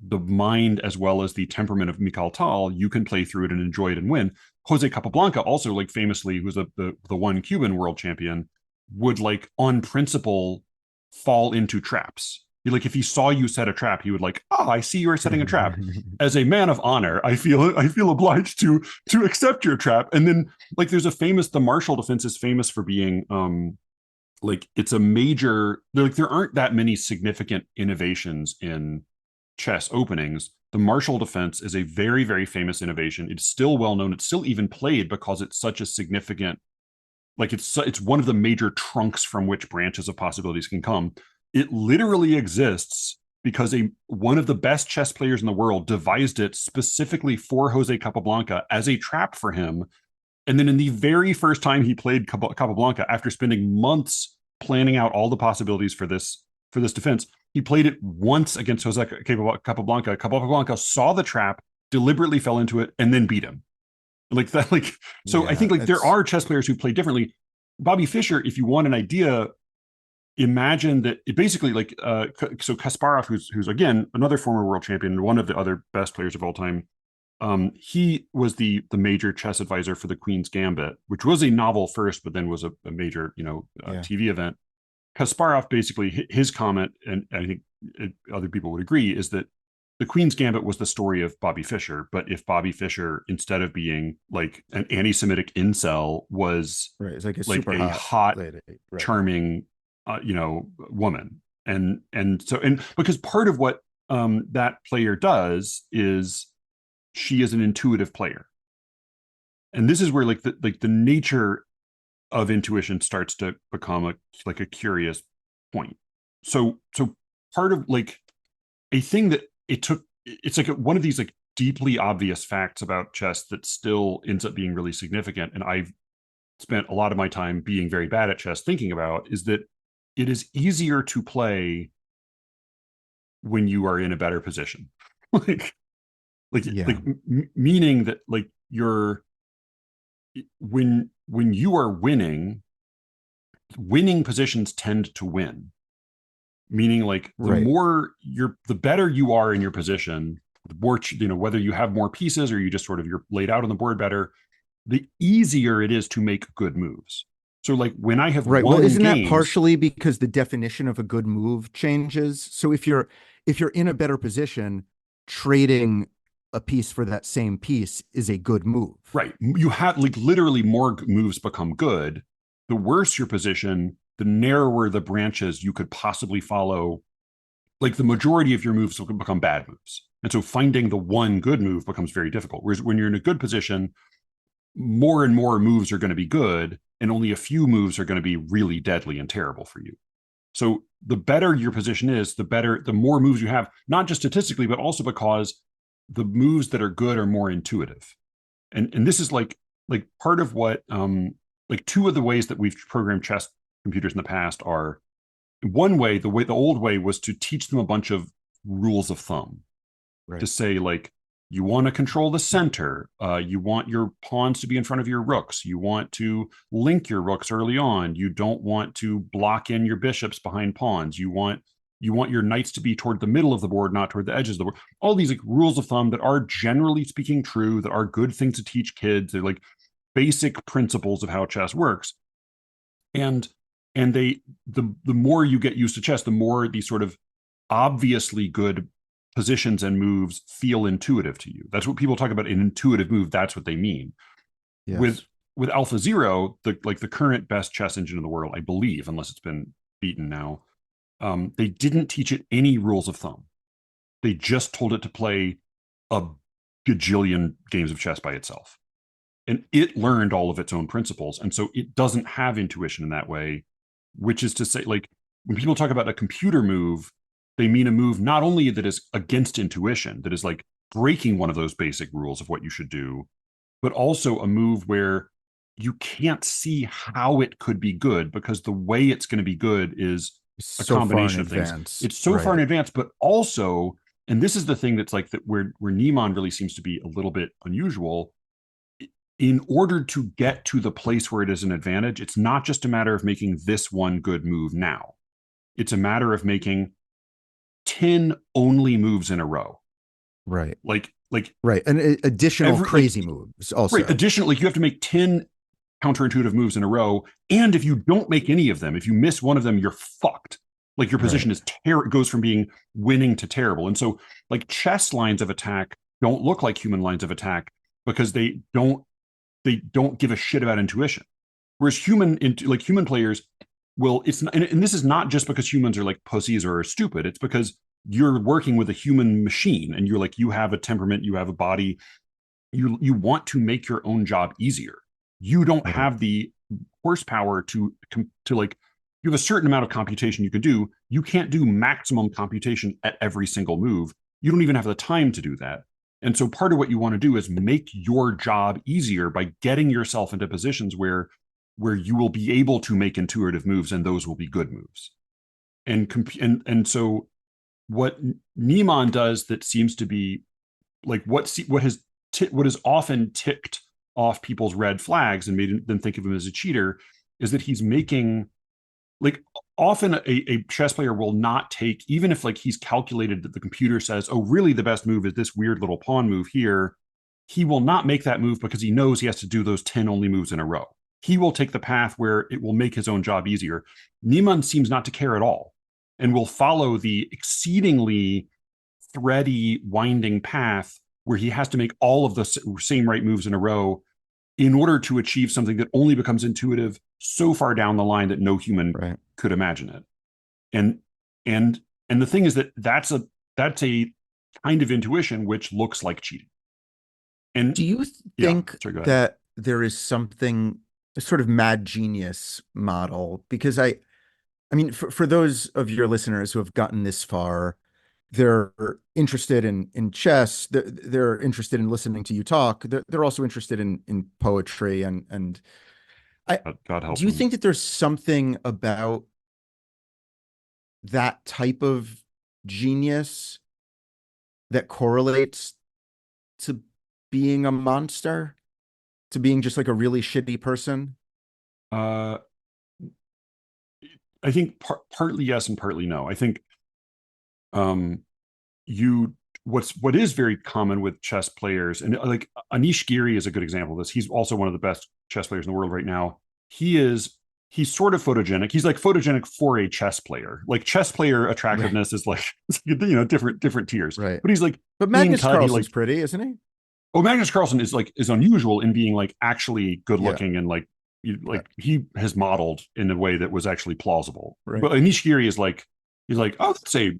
mind as well as the temperament of Mikhail Tal, you can play through it and enjoy it and win. Jose Capablanca also, like, famously, who's the one Cuban world champion, would like on principle fall into traps. Like, if he saw you set a trap, he would like, I see you're setting a trap. As a man of honor, I feel obliged to accept your trap. And then, like, there's the Marshall defense is famous for being like, it's a major, like, there aren't that many significant innovations in chess openings. The Marshall defense is a very, very famous innovation. It's still well known. It's still even played because it's such a significant, like, it's one of the major trunks from which branches of possibilities can come. It literally exists because one of the best chess players in the world devised it specifically for Jose Capablanca as a trap for him. And then in the very first time he played Capablanca, after spending months planning out all the possibilities for this defense, he played it once against Jose Capablanca. Capablanca saw the trap, deliberately fell into it, and then beat him. Like that, like, so yeah, I think, like, there are chess players who play differently. Bobby Fischer, if you want an idea, imagine that it basically, like, so Kasparov, who's again another former world champion, one of the other best players of all time. He was the major chess advisor for the Queen's Gambit, which was a novel first, but then was a major, TV event. Kasparov, basically, his comment, and I think other people would agree, is that the Queen's Gambit was the story of Bobby Fischer. But if Bobby Fischer, instead of being like an anti-Semitic incel, was
right, it's like a
like
super
a hot
lady, right,
charming, woman, and because part of what that player does is she is an intuitive player, and this is where, like, the nature of intuition starts to become a curious point. So part of, like, a thing that it's like one of these, like, deeply obvious facts about chess that still ends up being really significant, and I've spent a lot of my time being very bad at chess thinking about, is that it is easier to play when you are in a better position. Meaning that, like, when you are winning positions tend to win. Meaning, like, the better you are in your position, the more, whether you have more pieces or you just sort of, you're laid out on the board better, the easier it is to make good moves. So, like, when I have won
well, isn't
games,
that partially because the definition of a good move changes? So if you're in a better position, trading a piece for that same piece is a good move.
Right. You have, like, literally more moves become good. The worse your position, the narrower the branches you could possibly follow. Like, the majority of your moves will become bad moves. And so finding the one good move becomes very difficult. Whereas when you're in a good position, more and more moves are going to be good, and only a few moves are going to be really deadly and terrible for you. So the better your position is, the more moves you have, not just statistically, but also because the moves that are good are more intuitive. And this is like part of what, like, two of the ways that we've programmed chess computers in the past are, one way, the old way was to teach them a bunch of rules of thumb, right? To say, like, You want to control the center. You want your pawns to be in front of your rooks. You want to link your rooks early on. You don't want to block in your bishops behind pawns. You want your knights to be toward the middle of the board, not toward the edges of the board. All these like rules of thumb that are generally speaking true, that are good things to teach kids. They're like basic principles of how chess works. And the more you get used to chess, the more these sort of obviously good positions and moves feel intuitive to you. That's what people talk about, an intuitive move. That's what they mean.
Yes.
With Alpha Zero, the current best chess engine in the world, I believe, unless it's been beaten now, they didn't teach it any rules of thumb. They just told it to play a gajillion games of chess by itself. And it learned all of its own principles. And so it doesn't have intuition in that way, which is to say, like, when people talk about a computer move, they mean a move not only that is against intuition, that is like breaking one of those basic rules of what you should do, but also a move where you can't see how it could be good because the way it's going to be good is a
So
combination of things. It's so
right.
far in advance, but also, and this is the thing that's like that where Niemann really seems to be a little bit unusual. In order to get to the place where it is an advantage, it's not just a matter of making this one good move now. It's a matter of making 10 only moves in a row.
Right.
Like
right. And additional crazy moves also.
Right. Additionally, you have to make 10 counterintuitive moves in a row. And if you don't make any of them, if you miss one of them, you're fucked. Like your position is it goes from being winning to terrible. And so like chess lines of attack don't look like human lines of attack because they don't give a shit about intuition. Whereas human players will, it's not, and this is not just because humans are like pussies or stupid. It's because you're working with a human machine and you're like, you have a temperament, you have a body, you want to make your own job easier. You don't have the horsepower to like, you have a certain amount of computation you can do. You can't do maximum computation at every single move. You don't even have the time to do that. And so part of what you want to do is make your job easier by getting yourself into positions where you will be able to make intuitive moves, and those will be good moves. And so what Niemann does that seems to be like what has often ticked off people's red flags and made them think of him as a cheater is that he's making, like, often a chess player will not take, even if like he's calculated that the computer says, oh, really the best move is this weird little pawn move here. He will not make that move because he knows he has to do those 10 only moves in a row. He will take the path where it will make his own job easier. Niemann seems not to care at all and will follow the exceedingly thready, winding path where he has to make all of the same right moves in a row in order to achieve something that only becomes intuitive so far down the line that no human could imagine it. And the thing is that that's a kind of intuition which looks like cheating. And
do you think that there is something, a sort of mad genius model? Because I mean, for those of your listeners who have gotten this far, they're interested in chess. They're interested in listening to you talk. They're also interested in poetry and
God help
do you
them.
think that there's something about that type of genius that correlates to being a monster, to being just like a really shitty person?
I think partly yes and partly no. I think what is very common with chess players, and like Anish Giri is a good example of this. He's also one of the best chess players in the world right now. He's sort of photogenic. He's like photogenic for a chess player. Like chess player attractiveness is like, different tiers.
Right.
But he's like,
but Magnus Carlsen's pretty, isn't he?
Oh, Magnus Carlsen is unusual in being like actually good looking and like he has modeled in a way that was actually plausible.
Right.
But Anish Giri is like, he's like, oh, it's a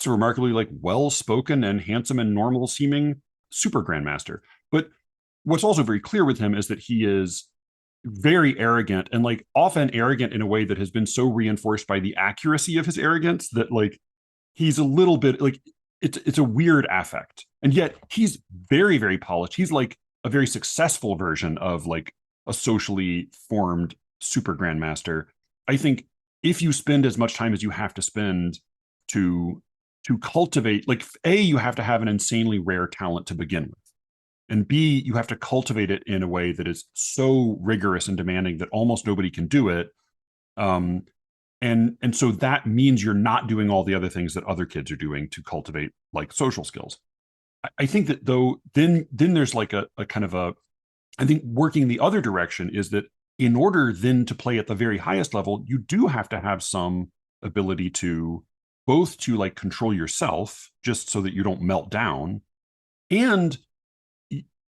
remarkably like well-spoken and handsome and normal seeming super grandmaster. But what's also very clear with him is that he is very arrogant, and like often arrogant in a way that has been so reinforced by the accuracy of his arrogance that like he's a little bit like it's a weird affect. And yet he's very, very polished. He's like a very successful version of like a socially formed super grandmaster. I think if you spend as much time as you have to spend to to cultivate, like, A, you have to have an insanely rare talent to begin with. And B, you have to cultivate it in a way that is so rigorous and demanding that almost nobody can do it. And so that means you're not doing all the other things that other kids are doing to cultivate like social skills. I think that though, then there's like a kind of a, I think working the other direction is that in order then to play at the very highest level, you do have to have some ability to both to like control yourself just so that you don't melt down. And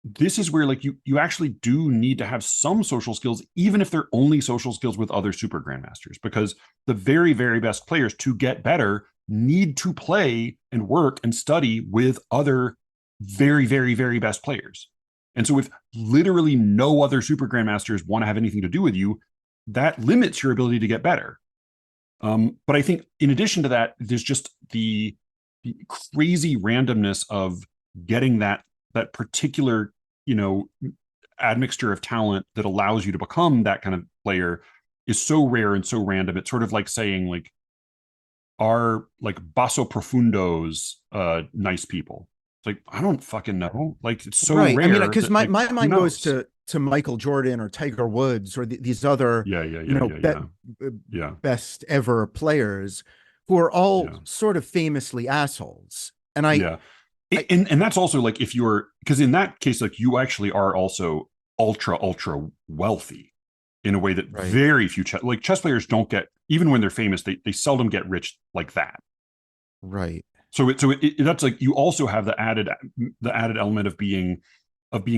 this is where like you actually do need to have some social skills, even if they're only social skills with other super grandmasters, because the very, very best players to get better need to play and work and study with other very, very, very best players. And so if literally no other super grandmasters want to have anything to do with you, that limits your ability to get better. But I think in addition to that, there's just the crazy randomness of getting that particular, admixture of talent that allows you to become that kind of player is so rare and so random. It's sort of like saying like, are like basso profundos nice people? It's like, I don't fucking know. Like, it's so
right.
rare.
I mean, because my
like,
mind goes to Michael Jordan or Tiger Woods or these other best ever players who are all sort of famously assholes. And
and that's also like, if you're, because in that case, like, you actually are also ultra wealthy in a way that very few chess players don't get. Even when they're famous, they seldom get rich like that.
Right.
So that's like, you also have the added element of being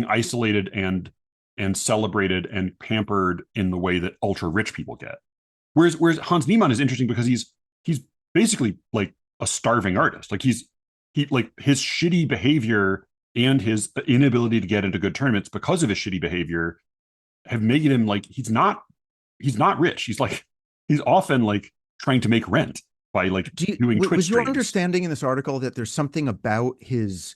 isolated and celebrated and pampered in the way that ultra rich people get. Whereas Hans Niemann is interesting because he's basically like a starving artist. Like he like his shitty behavior and his inability to get into good tournaments because of his shitty behavior have made him like, he's not rich. He's often like trying to make rent by like doing Twitch
was your
streams.
understanding in this article that there's something about his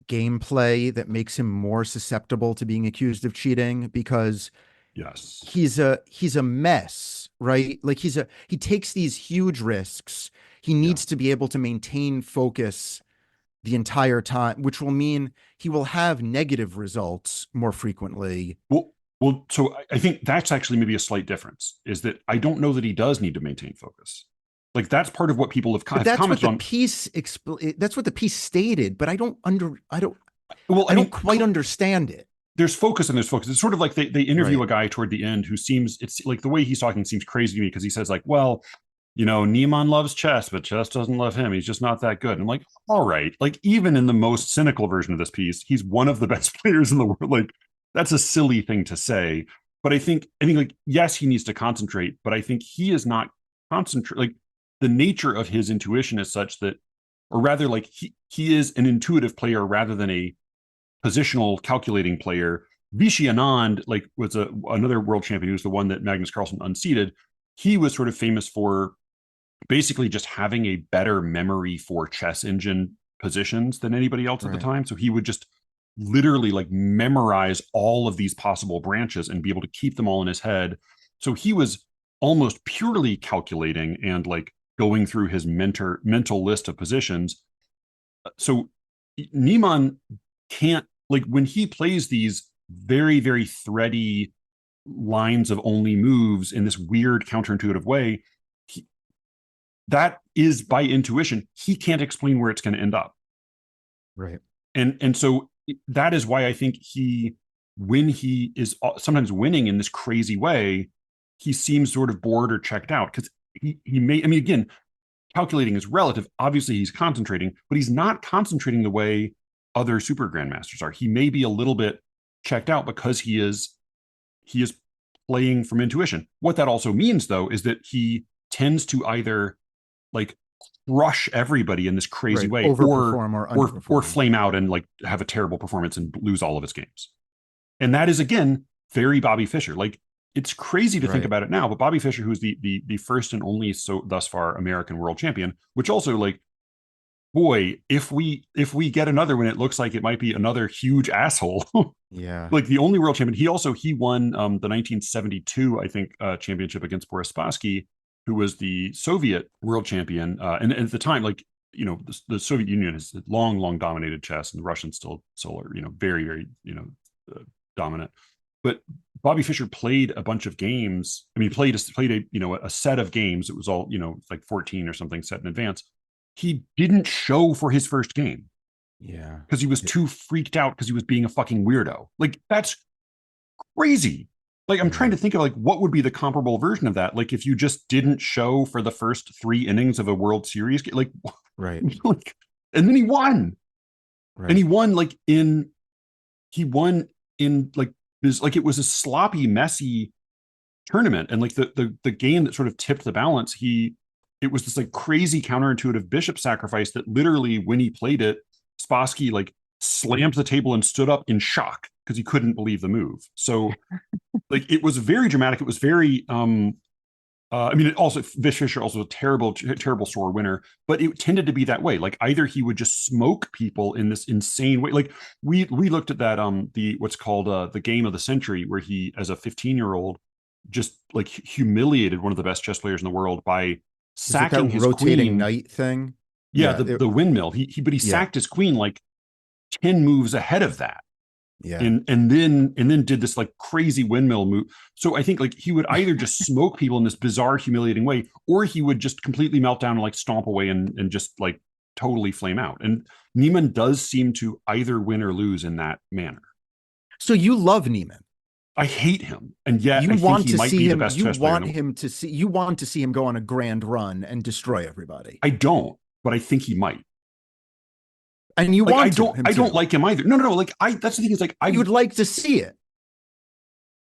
gameplay that makes him more susceptible to being accused of cheating? Because
yes,
he's a mess, right? Like he takes these huge risks. He needs to be able to maintain focus the entire time, which will mean he will have negative results more frequently.
Well, so I think that's actually maybe a slight difference, is that I don't know that he does need to maintain focus. Like, that's part of what people have commented on.
That's what the piece stated, but I don't quite understand it.
There's focus and there's focus. It's sort of like they interview a guy toward the end who seems, it's like the way he's talking seems crazy to me, because he says like, well, Niemann loves chess, but chess doesn't love him. He's just not that good. And I'm like, all right. Like, even in the most cynical version of this piece, he's one of the best players in the world. Like, that's a silly thing to say. But I think like, yes, he needs to concentrate, but I think he is not concentrate. Like, the nature of his intuition is such that, or rather like he is an intuitive player rather than a positional calculating player. Vichy Anand, like, was another world champion who was the one that Magnus Carlsen unseated. He was sort of famous for basically just having a better memory for chess engine positions than anybody else at the time. So he would just literally like memorize all of these possible branches and be able to keep them all in his head. So he was almost purely calculating and like going through his mental list of positions. So Niemann can't, like, when he plays these very, very thready lines of only moves in this weird counterintuitive way, that is by intuition. He can't explain where it's going to end up.
Right.
And so that is why I think when he is sometimes winning in this crazy way, he seems sort of bored or checked out, because he may, I mean, again, calculating is relative. Obviously he's concentrating, but he's not concentrating the way other super grandmasters are. He may be a little bit checked out because he is playing from intuition. What that also means, though, is that he tends to either like crush everybody in this crazy way, or flame out and like have a terrible performance and lose all of his games. And that is, again, very Bobby Fischer. Like, it's crazy to think about it now, but Bobby Fischer, who's the first and only thus far American world champion, which also, like, boy, if we get another one, it looks like it might be another huge asshole.
Yeah.
Like, the only world champion. He won the 1972, I think, championship against Boris Spassky, who was the Soviet world champion. And at the time, like, the Soviet Union has long dominated chess, and the Russians still are, very, very, dominant. But Bobby Fischer played a bunch of games. I mean, played a set of games. It was all, like 14 or something set in advance. He didn't show for his first game.
Yeah.
Because he was too freaked out because he was being a fucking weirdo. Like, that's crazy. Like, I'm trying to think of like what would be the comparable version of that. Like, if you just didn't show for the first 3 innings of a World Series, like,
right.
Like, and then he won.
Right.
And he won in like this, like, it was a sloppy, messy tournament. And like the game that sort of tipped the balance, it was this like crazy counterintuitive bishop sacrifice that literally, when he played it, Spassky like slammed the table and stood up in shock because he couldn't believe the move. So like, it was very dramatic. It was very I mean, Fischer also a terrible sore winner, but it tended to be that way. Like, either he would just smoke people in this insane way. Like, we looked at that the what's called the game of the century, where he, as a 15-year-old, just like humiliated one of the best chess players in the world by sacking his
rotating
queen.
knight thing.
Yeah, the windmill. He sacked his queen like 10 moves ahead of that.
Yeah.
And then did this like crazy windmill move. So I think like he would either just smoke people in this bizarre, humiliating way, or he would just completely melt down and like stomp away and just like totally flame out. And Niemann does seem to either win or lose in that manner.
So you love Niemann.
I hate him, and yet
you
I
want
think he
to
might
see
be
him.
the best
You
chess player.
want to see him go on a grand run and destroy everybody.
I don't, but I think he might.
And you
like,
want
I don't like him either. No. Like, that's the thing, is like,
you would like to see it.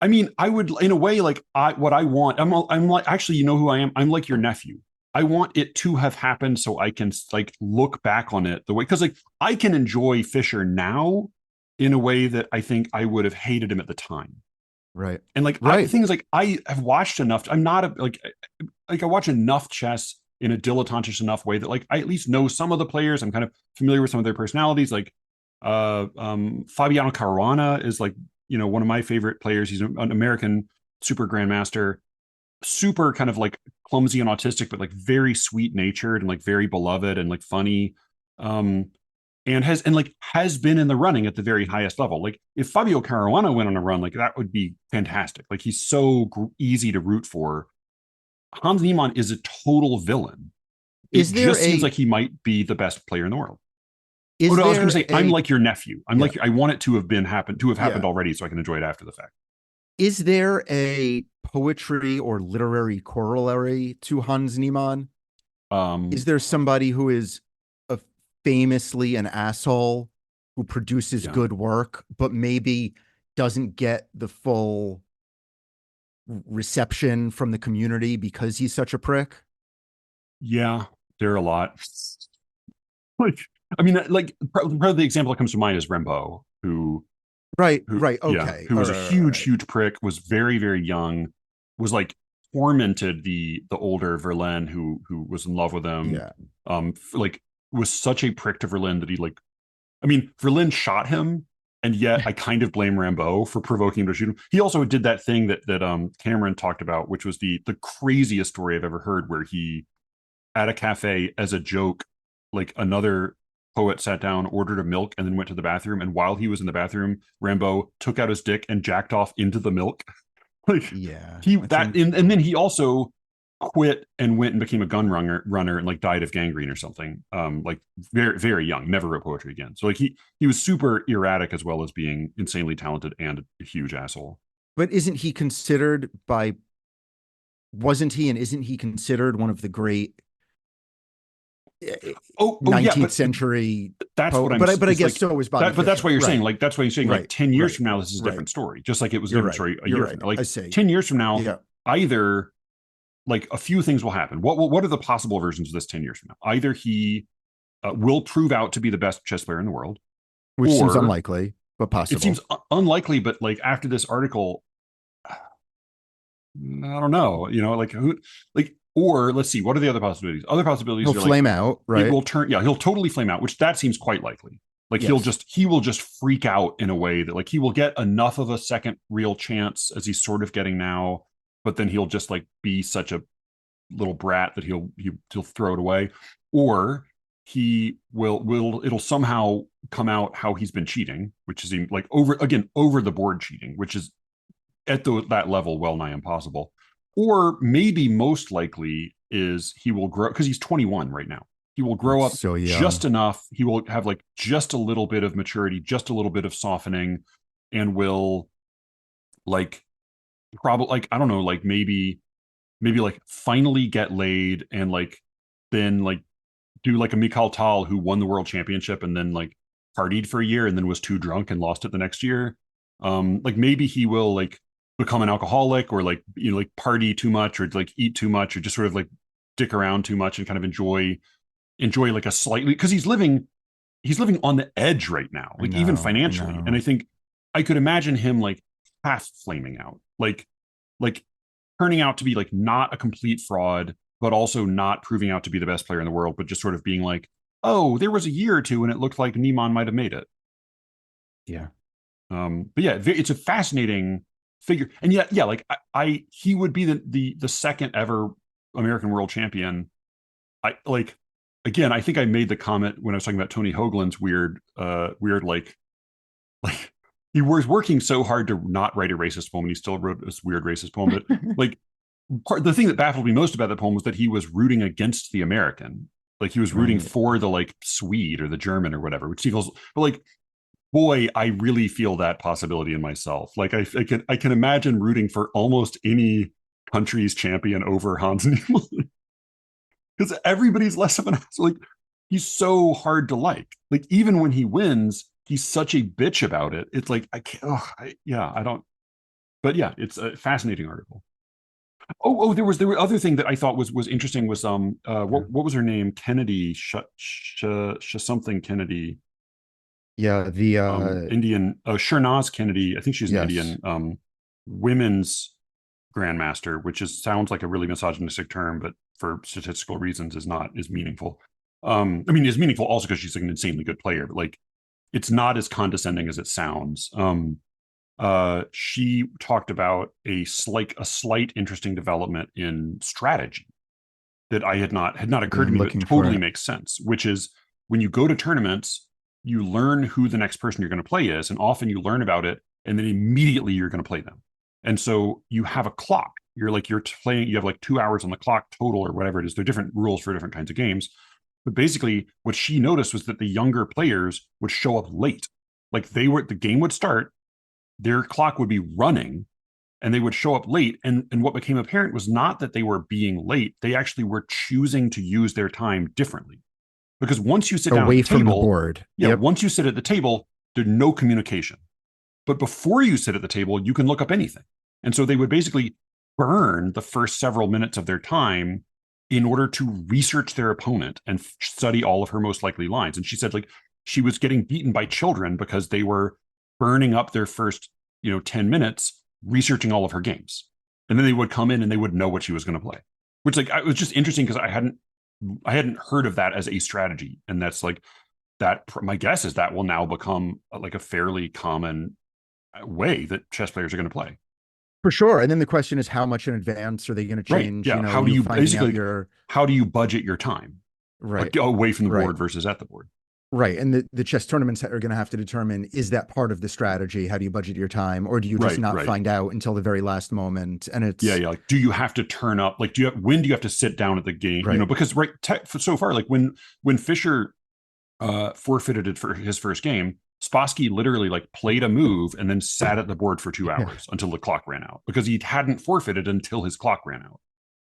I mean, I would, in a way, like, what I want. I'm like, actually, you know who I am? I'm like your nephew. I want it to have happened so I can like look back on it the way, because like I can enjoy Fischer now in a way that I think I would have hated him at the time.
Right.
And like, the thing is, like, I have watched enough. I'm not like I watch enough chess in a dilettantish enough way that like I at least know some of the players. I'm kind of familiar with some of their personalities. Like Fabiano Caruana is like, one of my favorite players. He's an American super grandmaster, super kind of like clumsy and autistic, but like very sweet natured and like very beloved and like funny. And has been in the running at the very highest level. Like, if Fabio Caruana went on a run, like, that would be fantastic. Like, he's so easy to root for. Hans Niemann is a total villain. It just seems like he might be the best player in the world. I was going to say, I'm like your nephew. I want it to have happened already, so I can enjoy it after the fact.
Is there a poetry or literary corollary to Hans Niemann? Is there somebody who is famously an asshole who produces good work, but maybe doesn't get the full reception from the community because he's such a prick?
Yeah, there are a lot. Like, I mean, like, probably the example that comes to mind is Rimbaud, who
okay,
who was a huge prick, was very, very young, was like tormented the older Verlaine who was in love with him. Like, was such a prick to Verlaine that he Verlaine shot him, and yet I kind of blame Rimbaud for provoking him to shoot him. He also did that thing that Cameron talked about, which was the craziest story I've ever heard, where he, at a cafe, as a joke, like, another poet sat down, ordered a milk, and then went to the bathroom. And while he was in the bathroom, Rimbaud took out his dick and jacked off into the milk. Like, and then he also quit and went and became a gun runner and like died of gangrene or something. Like, very, very young, never wrote poetry again. So like he was super erratic, as well as being insanely talented and a huge asshole.
But isn't he considered isn't he considered one of the great 19th century?
That's what I'm saying.
But I guess so was Bobby Fischer.
But that's what you're saying. Like, that's why you're saying, like, 10 years from now, this is a different story. Just like it was a different story a year from now. Like, 10 years from now, either like a few things will happen. What are the possible versions of this 10 years from now? Either he will prove out to be the best chess player in the world,
which seems unlikely, but possible.
It seems unlikely, but like, after this article, I don't know, like, who, like, or let's see, what are the other possibilities? Other possibilities,
he'll flame out, right?
It will turn, he'll totally flame out, which that seems quite likely. Like, he will just freak out in a way that, like, he will get enough of a second real chance, as he's sort of getting now, but then he'll just like be such a little brat that he'll throw it away. Or it'll somehow come out how he's been cheating, which is like over the board cheating, which is at that level well nigh impossible. Or maybe most likely is he will grow, because he's 21 right now. He will grow up
So
just
young.
enough. He will have like just a little bit of maturity, just a little bit of softening, and will like probably like I don't know, like maybe like finally get laid and like then like do like a Mikhail Tal who won the world championship and then like partied for a year and then was too drunk and lost it the next year. Like maybe he will like become an alcoholic or like like party too much or like eat too much or just sort of like dick around too much and kind of enjoy like a slightly, because he's living on the edge right now,
I
like even
know. I
financially. And I
know.
think I could imagine him like half flaming out, like turning out to be like not a complete fraud, but also not proving out to be the best player in the world, but just sort of being like, oh, there was a year or two and it looked like Neiman might have made it.
Yeah.
But yeah, it's a fascinating figure, and yet, yeah, like he would be the second ever American world champion. I like again, I think I made the comment when I was talking about Tony Hoagland's weird like he was working so hard to not write a racist poem, and he still wrote this weird racist poem. But like the thing that baffled me most about that poem was that he was rooting against the American, like he was rooting
Right.
for the like Swede or the German or whatever, which equals, but like boy, I really feel that possibility in myself. Like I can imagine rooting for almost any country's champion over Hans Niemann because everybody's less of an ass. Like he's so hard to like. Like even when he wins, he's such a bitch about it. It's like I can't. Oh, yeah, I don't. But yeah, it's a fascinating article. There were other thing that I thought was interesting was
Yeah.
what was her name, Kennedy something Kennedy,
Yeah. The
Indian, Shernaz Kennedy. I think she's an
yes.
Indian women's grandmaster, which sounds like a really misogynistic term, but for statistical reasons is meaningful. I mean, is meaningful also because she's like an insanely good player, but like it's not as condescending as it sounds. She talked about a slight interesting development in strategy that I had not
Yeah,
occurred to
I'm
me, but
looking for
totally
it.
makes sense, which is when you go to tournaments, you learn who the next person you're going to play is, and often you learn about it, and then immediately you're going to play them. And so you have a clock. You're playing. You have like 2 hours on the clock total, or whatever it is. There are different rules for different kinds of games. But basically, what she noticed was that the younger players would show up late. Like the game would start, their clock would be running, and they would show up late. And what became apparent was not that they were being late, they actually were choosing to use their time differently. Because once you sit down at
Away
the
from the
table,
board.
yeah,
Yep.
once you sit at the table, there's no communication. But before you sit at the table, you can look up anything. And so they would basically burn the first several minutes of their time in order to research their opponent and study all of her most likely lines. And she said, like, she was getting beaten by children because they were burning up their first, 10 minutes researching all of her games. And then they would come in and they would know what she was going to play, which like it was just interesting because I hadn't heard of that as a strategy. And that's like that. My guess is that will now become like a fairly common way that chess players are going to play.
For sure. And then the question is, how much in advance are they going to
Right.
change,
Yeah. How do
you
you
finding
basically
out
like,
your
how do you budget your time
right,
away from the
right,
board versus at the board?
right. And the chess tournaments are going to have to determine, is that part of the strategy? How do you budget your time? Or do you just
Right.
not
Right.
find out until the very last moment? And
Yeah.
it's
Yeah. Like, do you have to turn up? Like, when do you have to sit down at the game?
right.
Because so far, like when Fischer forfeited for his first game, Spassky literally like played a move and then sat at the board for two
Yeah.
hours until the clock ran out because he hadn't forfeited until his clock ran out.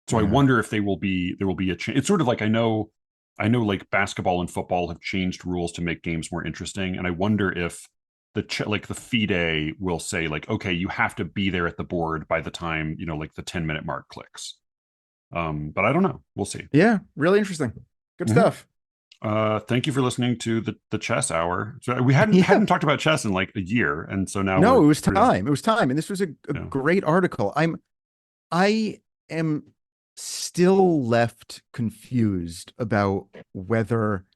So I
Yeah.
wonder if there will be a change. It's sort of like I know like basketball and football have changed rules to make games more interesting, and I wonder if like the FIDE will say like, okay, you have to be there at the board by the time like the 10-minute mark clicks. But I don't know. We'll see.
Yeah. Really interesting. Good
Mhm.
stuff.
Thank you for listening to the chess hour. So we hadn't
Yeah.
hadn't talked about chess in like a year, and so now
No,
we're
it was
really,
time. It was time. And this was a
yeah.
great article. I am still left confused about whether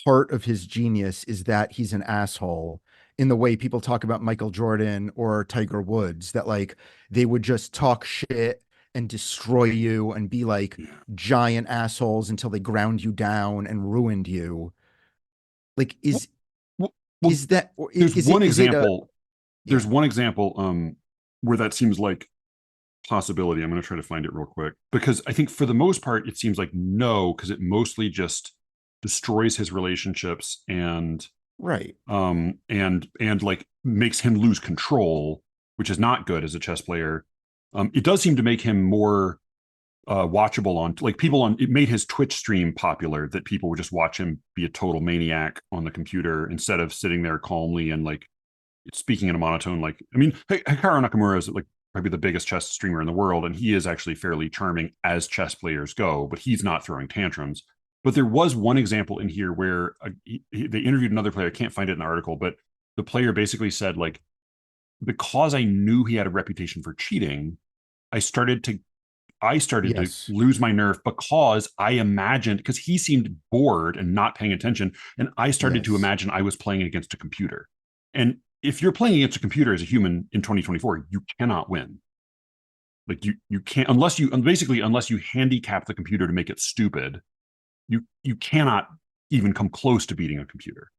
part of his genius is that he's an asshole in the way people talk about Michael Jordan or Tiger Woods, that like they would just talk shit and destroy you and be like giant assholes until they ground you down and ruined you. Like,
Well,
is that, or
there's
is
one
it, is it a,
example. There's
yeah,
one example where that seems like possibility. I'm going to try to find it real quick because I think for the most part it seems like no, because it mostly just destroys his relationships
right.
and like makes him lose control, which is not good as a chess player. It does seem to make him more watchable on like people on. It made his Twitch stream popular that people would just watch him be a total maniac on the computer instead of sitting there calmly and like speaking in a monotone. Like, I mean, Hikaru Nakamura is like probably the biggest chess streamer in the world, and he is actually fairly charming as chess players go, but he's not throwing tantrums. But there was one example in here where they interviewed another player. I can't find it in the article, but the player basically said, like, because I knew he had a reputation for cheating, I started to
Yes.
lose my nerve because I imagined, because he seemed bored and not paying attention, and I started to
Yes.
imagine I was playing against a computer. And if you're playing against a computer as a human in 2024, you cannot win. Like you can't unless you handicap the computer to make it stupid. You cannot even come close to beating a computer.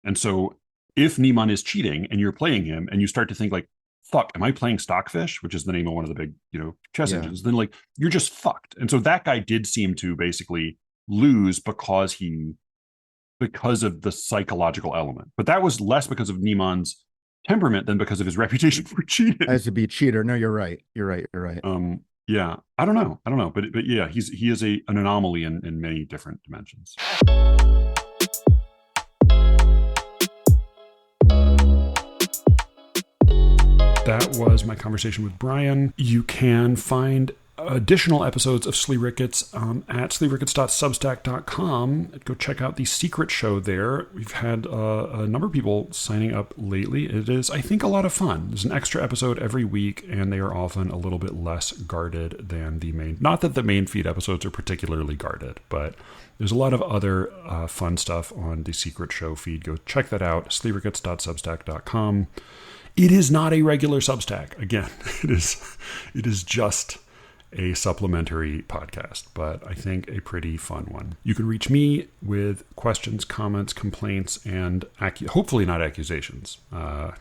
And so if Niemann is cheating and you're playing him and you start to think like, fuck, am I playing Stockfish, which is the name of one of the big, chess
Yeah.
engines, then like you're just fucked. And so that guy did seem to basically lose because of the psychological element. But that was less because of Niemann's temperament than because of his reputation for cheating.
As to be a cheater. No, you're right. You're right. You're right.
Yeah, I don't know, but yeah, he is an anomaly in many different dimensions. That was my conversation with Brian. You can find additional episodes of SLEERICKETS at SLEERICKETS.substack.com. Go check out the secret show there. We've had a number of people signing up lately. It is, I think, a lot of fun. There's an extra episode every week, and they are often a little bit less guarded than the main. Not that the main feed episodes are particularly guarded, but there's a lot of other fun stuff on the secret show feed. Go check that out, SLEERICKETS.substack.com. It is not a regular Substack. Again, it is just a supplementary podcast, but I think a pretty fun one. You can reach me with questions, comments, complaints, and hopefully not accusations, or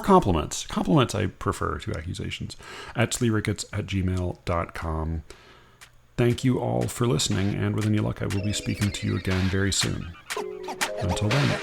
compliments. Compliments I prefer to accusations, at sleerickets@gmail.com. Thank you all for listening, and with any luck, I will be speaking to you again very soon. Until then.